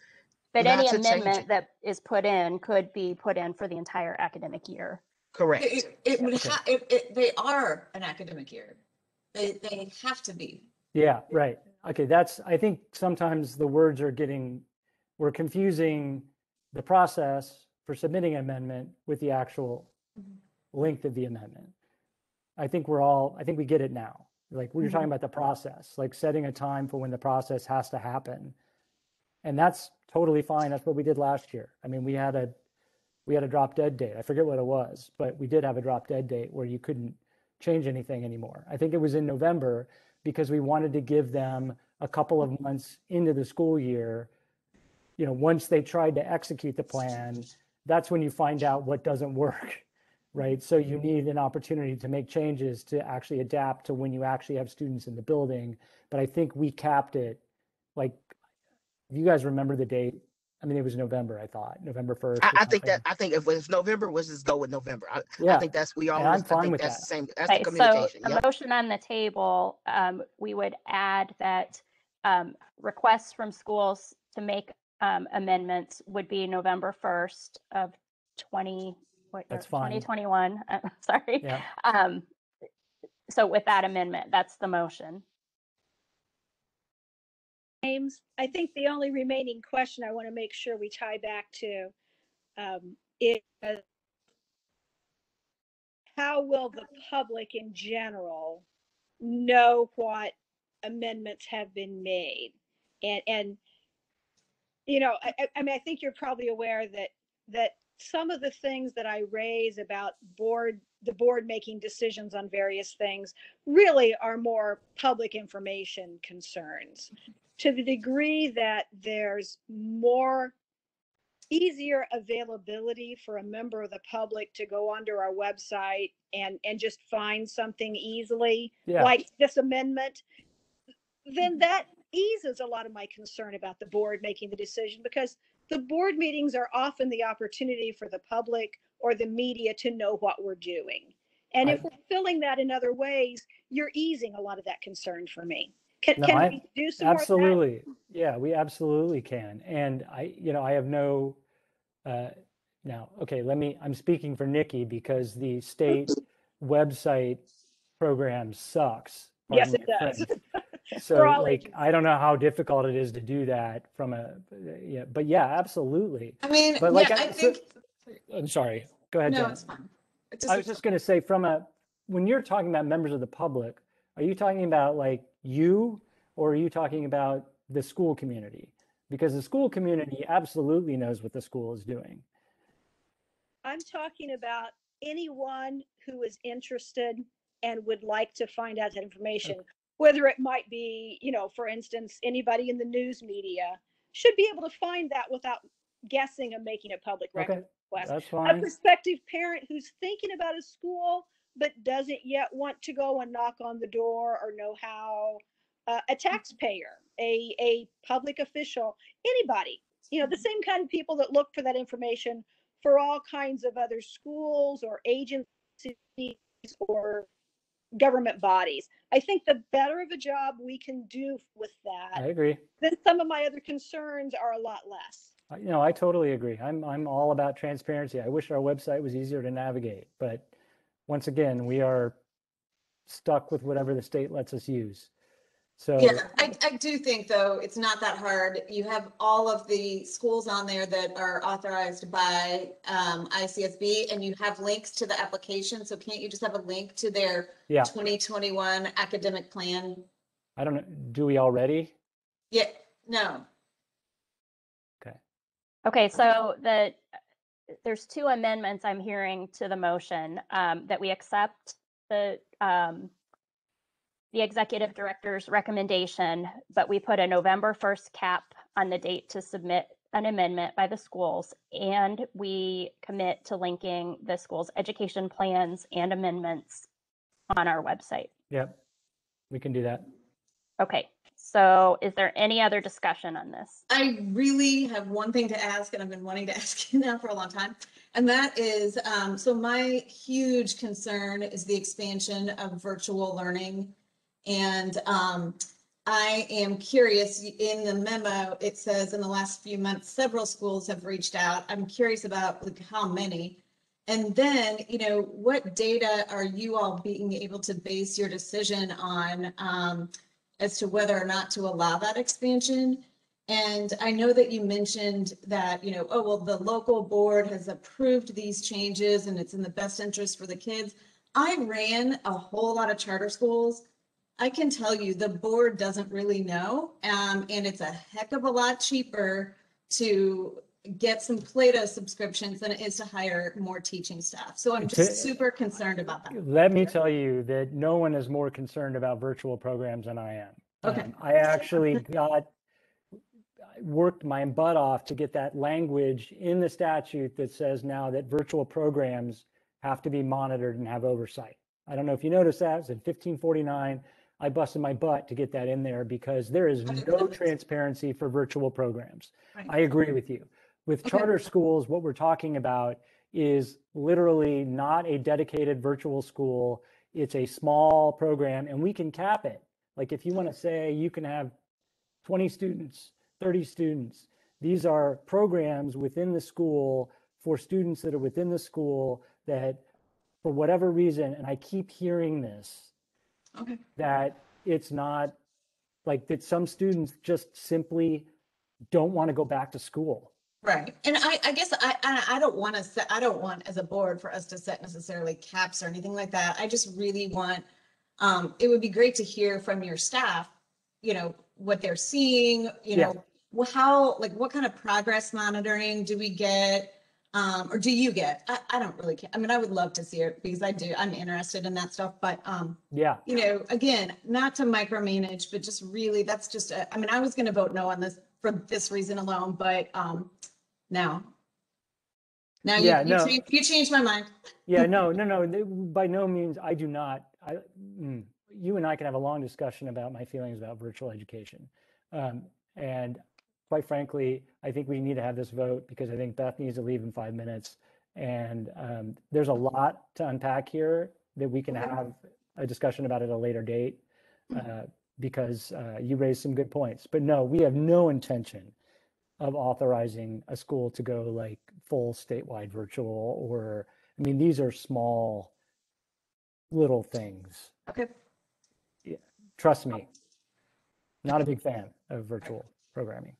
But any amendment that is put in could be put in for the entire academic year. Correct. They are an academic year. They have to be. Yeah, right. Okay, I think sometimes the words we're confusing the process for submitting an amendment with the actual length of the amendment. I think we get it now. Like we're talking about the process, like setting a time for when the process has to happen. And that's totally fine. That's what we did last year. I mean, we had a drop dead date. I forget what it was, but we did have a drop dead date where you couldn't change anything anymore. I think it was in November because we wanted to give them a couple of months into the school year. You know, once they tried to execute the plan, that's when you find out what doesn't work, right? So you need an opportunity to make changes to actually adapt to when you actually have students in the building. But I think we capped it, like, if you guys remember the date, I mean, it was November, I thought, November 1st. I think if it's November, let's just go with November. I think I'm fine with that. The same. That's the communication. So a motion on the table, we would add that requests from schools to make amendments would be November 1st of 2021. Sorry. Yeah. So with that amendment, that's the motion. James, I think the only remaining question I want to make sure we tie back to is how will the public in general know what amendments have been made? And you know, I mean, I think you're probably aware that some of the things that I raise about the board making decisions on various things really are more public information concerns. To the degree that there's more easier availability for a member of the public to go onto our website and just find something easily, like this amendment, then that eases a lot of my concern about the board making the decision, because the board meetings are often the opportunity for the public or the media to know what we're doing. And if we're filling that in other ways, you're easing a lot of that concern for me. Can we do some absolutely. More of that? Yeah, we absolutely can. And I have no, now, okay, I'm speaking for Nikki because the state website program sucks. Yes, it does. So like, I don't know how difficult it is to do that but yeah, absolutely. I mean, but like, I think. I'm sorry, go ahead. No, Jen. it's fine. I was just going to say when you're talking about members of the public, are you talking about like you, or are you talking about the school community? Because the school community absolutely knows what the school is doing. I'm talking about anyone who is interested and would like to find out that information, whether it might be, for instance, anybody in the news media should be able to find that without guessing and making a public record request. That's fine. A prospective parent who's thinking about a school but doesn't yet want to go and knock on the door or know how, a taxpayer, a public official, anybody, the same kind of people that look for that information for all kinds of other schools or agencies or government bodies. I think the better of a job we can do with I that, agree. then some of my other concerns are a lot less. I totally agree. I'm all about transparency. I wish our website was easier to navigate, but once again, we are stuck with whatever the state lets us use. So Yeah, I do think though, it's not that hard. You have all of the schools on there that are authorized by ICSB, and you have links to the application. So can't you just have a link to their yeah, 2021 academic plan? I don't know. Do we already? Yeah, no. Okay. Okay, so there's two amendments I'm hearing to the motion, that we accept the executive director's recommendation, but we put a November 1st cap on the date to submit an amendment by the schools, and we commit to linking the school's education plans and amendments on our website. Yep, we can do that. Okay, so is there any other discussion on this? I really have one thing to ask, and I've been wanting to ask you now for a long time. And that is, so my huge concern is the expansion of virtual learning. And I am curious, in the memo, it says in the last few months, several schools have reached out. I'm curious about like how many. And then, you know, what data are you all being able to base your decision on as to whether or not to allow that expansion? And I know that you mentioned that, you know, oh, well, the local board has approved these changes and it's in the best interest for the kids. I ran a whole lot of charter schools. I can tell you the board doesn't really know. And it's a heck of a lot cheaper to get some Plato subscriptions than it is to hire more teaching staff. So I'm just super concerned about that. Let me tell you that no one is more concerned about virtual programs than I am. Okay. I actually worked my butt off to get that language in the statute that says now that virtual programs have to be monitored and have oversight. I don't know if you noticed that, it's in 1549. I busted my butt to get that in there because there is no transparency for virtual programs. Right. I agree with you. With charter schools, what we're talking about is literally not a dedicated virtual school. It's a small program and we can cap it. Like if you want to say you can have 20 students, 30 students, these are programs within the school for students that are within the school that for whatever reason, and I keep hearing this, that it's not like that some students just simply don't want to go back to school. Right. And I guess I don't want to set, I don't want as a board for us to set necessarily caps or anything like that. I just really want, it would be great to hear from your staff, you know, what they're seeing, you know, how, like what kind of progress monitoring do we get? Or do you get? I don't really care. I mean, I would love to see it because I'm interested in that stuff, but yeah, you know, again, not to micromanage, but just really, that's just, I mean, I was going to vote no on this for this reason alone, but now you changed my mind. Yeah, no, by no means, I do not. You and I can have a long discussion about my feelings about virtual education. And quite frankly, I think we need to have this vote because I think Beth needs to leave in 5 minutes. And there's a lot to unpack here that we can have a discussion about at a later date because you raised some good points. But no, we have no intention of authorizing a school to go like full statewide virtual or, I mean, these are small little things. Okay. Yeah, trust me, not a big fan of virtual programming.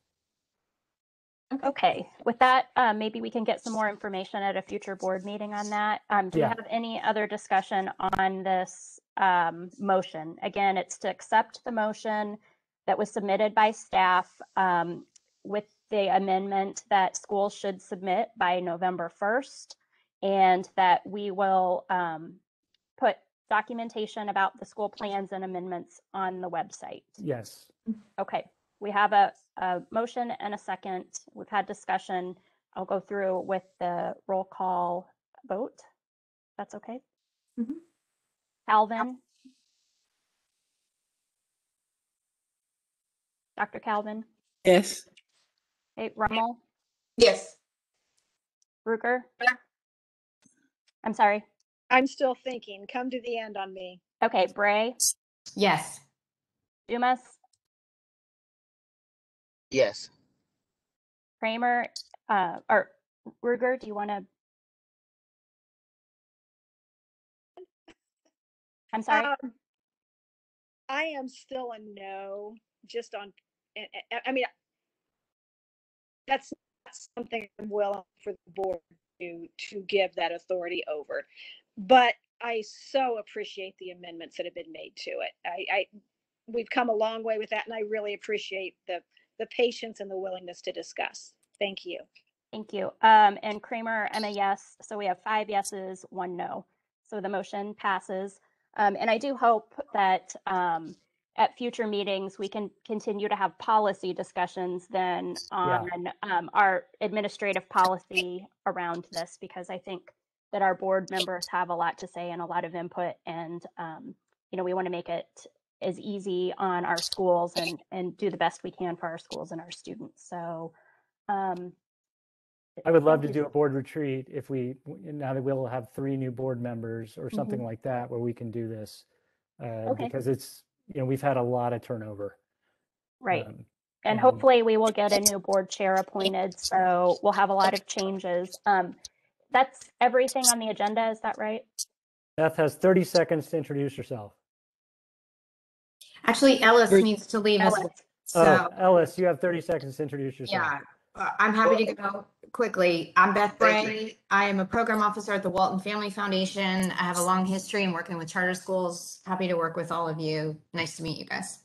Okay, with that, maybe we can get some more information at a future board meeting on that. Do you have any other discussion on this motion? Again, it's to accept the motion that was submitted by staff with the amendment that schools should submit by November 1st, and that we will put documentation about the school plans and amendments on the website. Yes. Okay, we have a motion and a second. We've had discussion. I'll go through with the roll call vote. That's okay. Mm-hmm. Calvin? Dr. Calvin? Yes. Okay, Rummel? Yes. Ruger? I'm sorry. I'm still thinking. Come to the end on me. Okay, Bray, Yes. Dumas, Yes. Kramer, or Ruger, do you want to? I'm sorry. I am still a no, just on, I mean, that's not something I'm willing for the board to give that authority over. But I so appreciate the amendments that have been made to it. We've come a long way with that, and I really appreciate the patience and the willingness to discuss. Thank you. Thank you. And Kramer, I'm a yes. So we have 5 yeses, 1 no. So the motion passes. And I do hope that at future meetings, we can continue to have policy discussions then on our administrative policy around this, because I think that our board members have a lot to say and a lot of input. And, we want to make it as easy on our schools and do the best we can for our schools and our students. So I would love to do a board retreat if now that we'll have 3 new board members or something like that, where we can do this. Because it's, we've had a lot of turnover. Right. And hopefully we will get a new board chair appointed. So we'll have a lot of changes. That's everything on the agenda. Is that right? Beth has 30 seconds to introduce herself. Actually, Ellis needs to leave us. So, Ellis, you have 30 seconds to introduce yourself. yeah, I'm happy to go quickly. I'm Beth Bray. I am a program officer at the Walton Family Foundation. I have a long history in working with charter schools. Happy to work with all of you. Nice to meet you guys.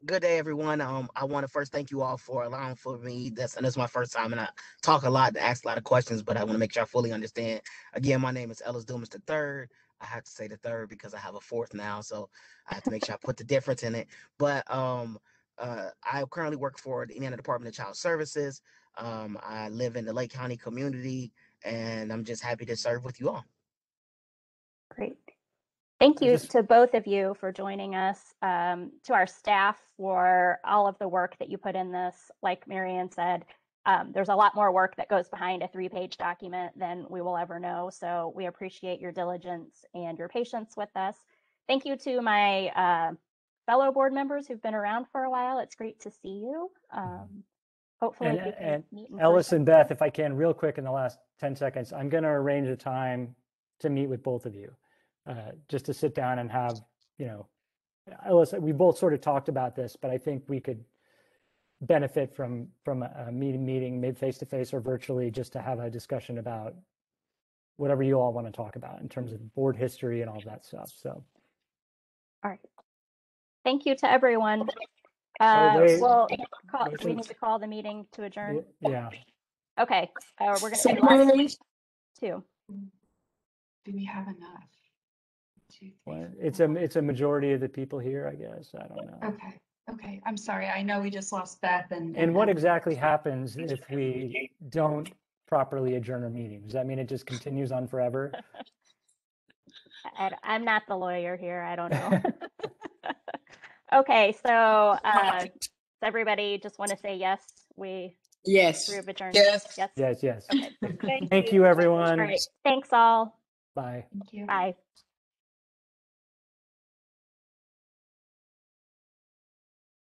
Good day, everyone. I want to first thank you all for allowing for me. And this is my first time, and I talk a lot and ask a lot of questions, but I want to make sure I fully understand. Again, my name is Ellis Dumas III. I have to say the third because I have a fourth now, so I have to make sure I put the difference in it. But I currently work for the Indiana Department of Child Services. I live in the Lake County community, and I'm just happy to serve with you all. Great. Thank you to both of you for joining us, to our staff for all of the work that you put in this. Like Marianne said, there's a lot more work that goes behind a 3-page document than we will ever know. So we appreciate your diligence and your patience with us. Thank you to my fellow board members who've been around for a while. It's great to see you. Hopefully we can meet in Ellis person. and Beth, if I can, real quick in the last 10 seconds, I'm going to arrange a time to meet with both of you, just to sit down and have, Ellis, we both sort of talked about this, but I think we could benefit from a meeting, maybe face-to-face or virtually, just to have a discussion about whatever you all want to talk about in terms of board history and all that stuff. So, all right. Thank you to everyone. We need to call the meeting to adjourn. Yeah. Okay. We're going to do last 2. Do we have enough? 2, 3, Well, it's a majority of the people here, I guess. I don't know. Okay. I'm sorry. I know we just lost Beth And what exactly happens if we don't properly adjourn a meeting? Does that mean it just continues on forever? I'm not the lawyer here. I don't know. Okay, so does everybody just want to say yes? Yes. Approve adjournment? Yes. Yes. Okay. Thank Thank you, everyone. All right. Thanks all. Bye. Thank you. Bye.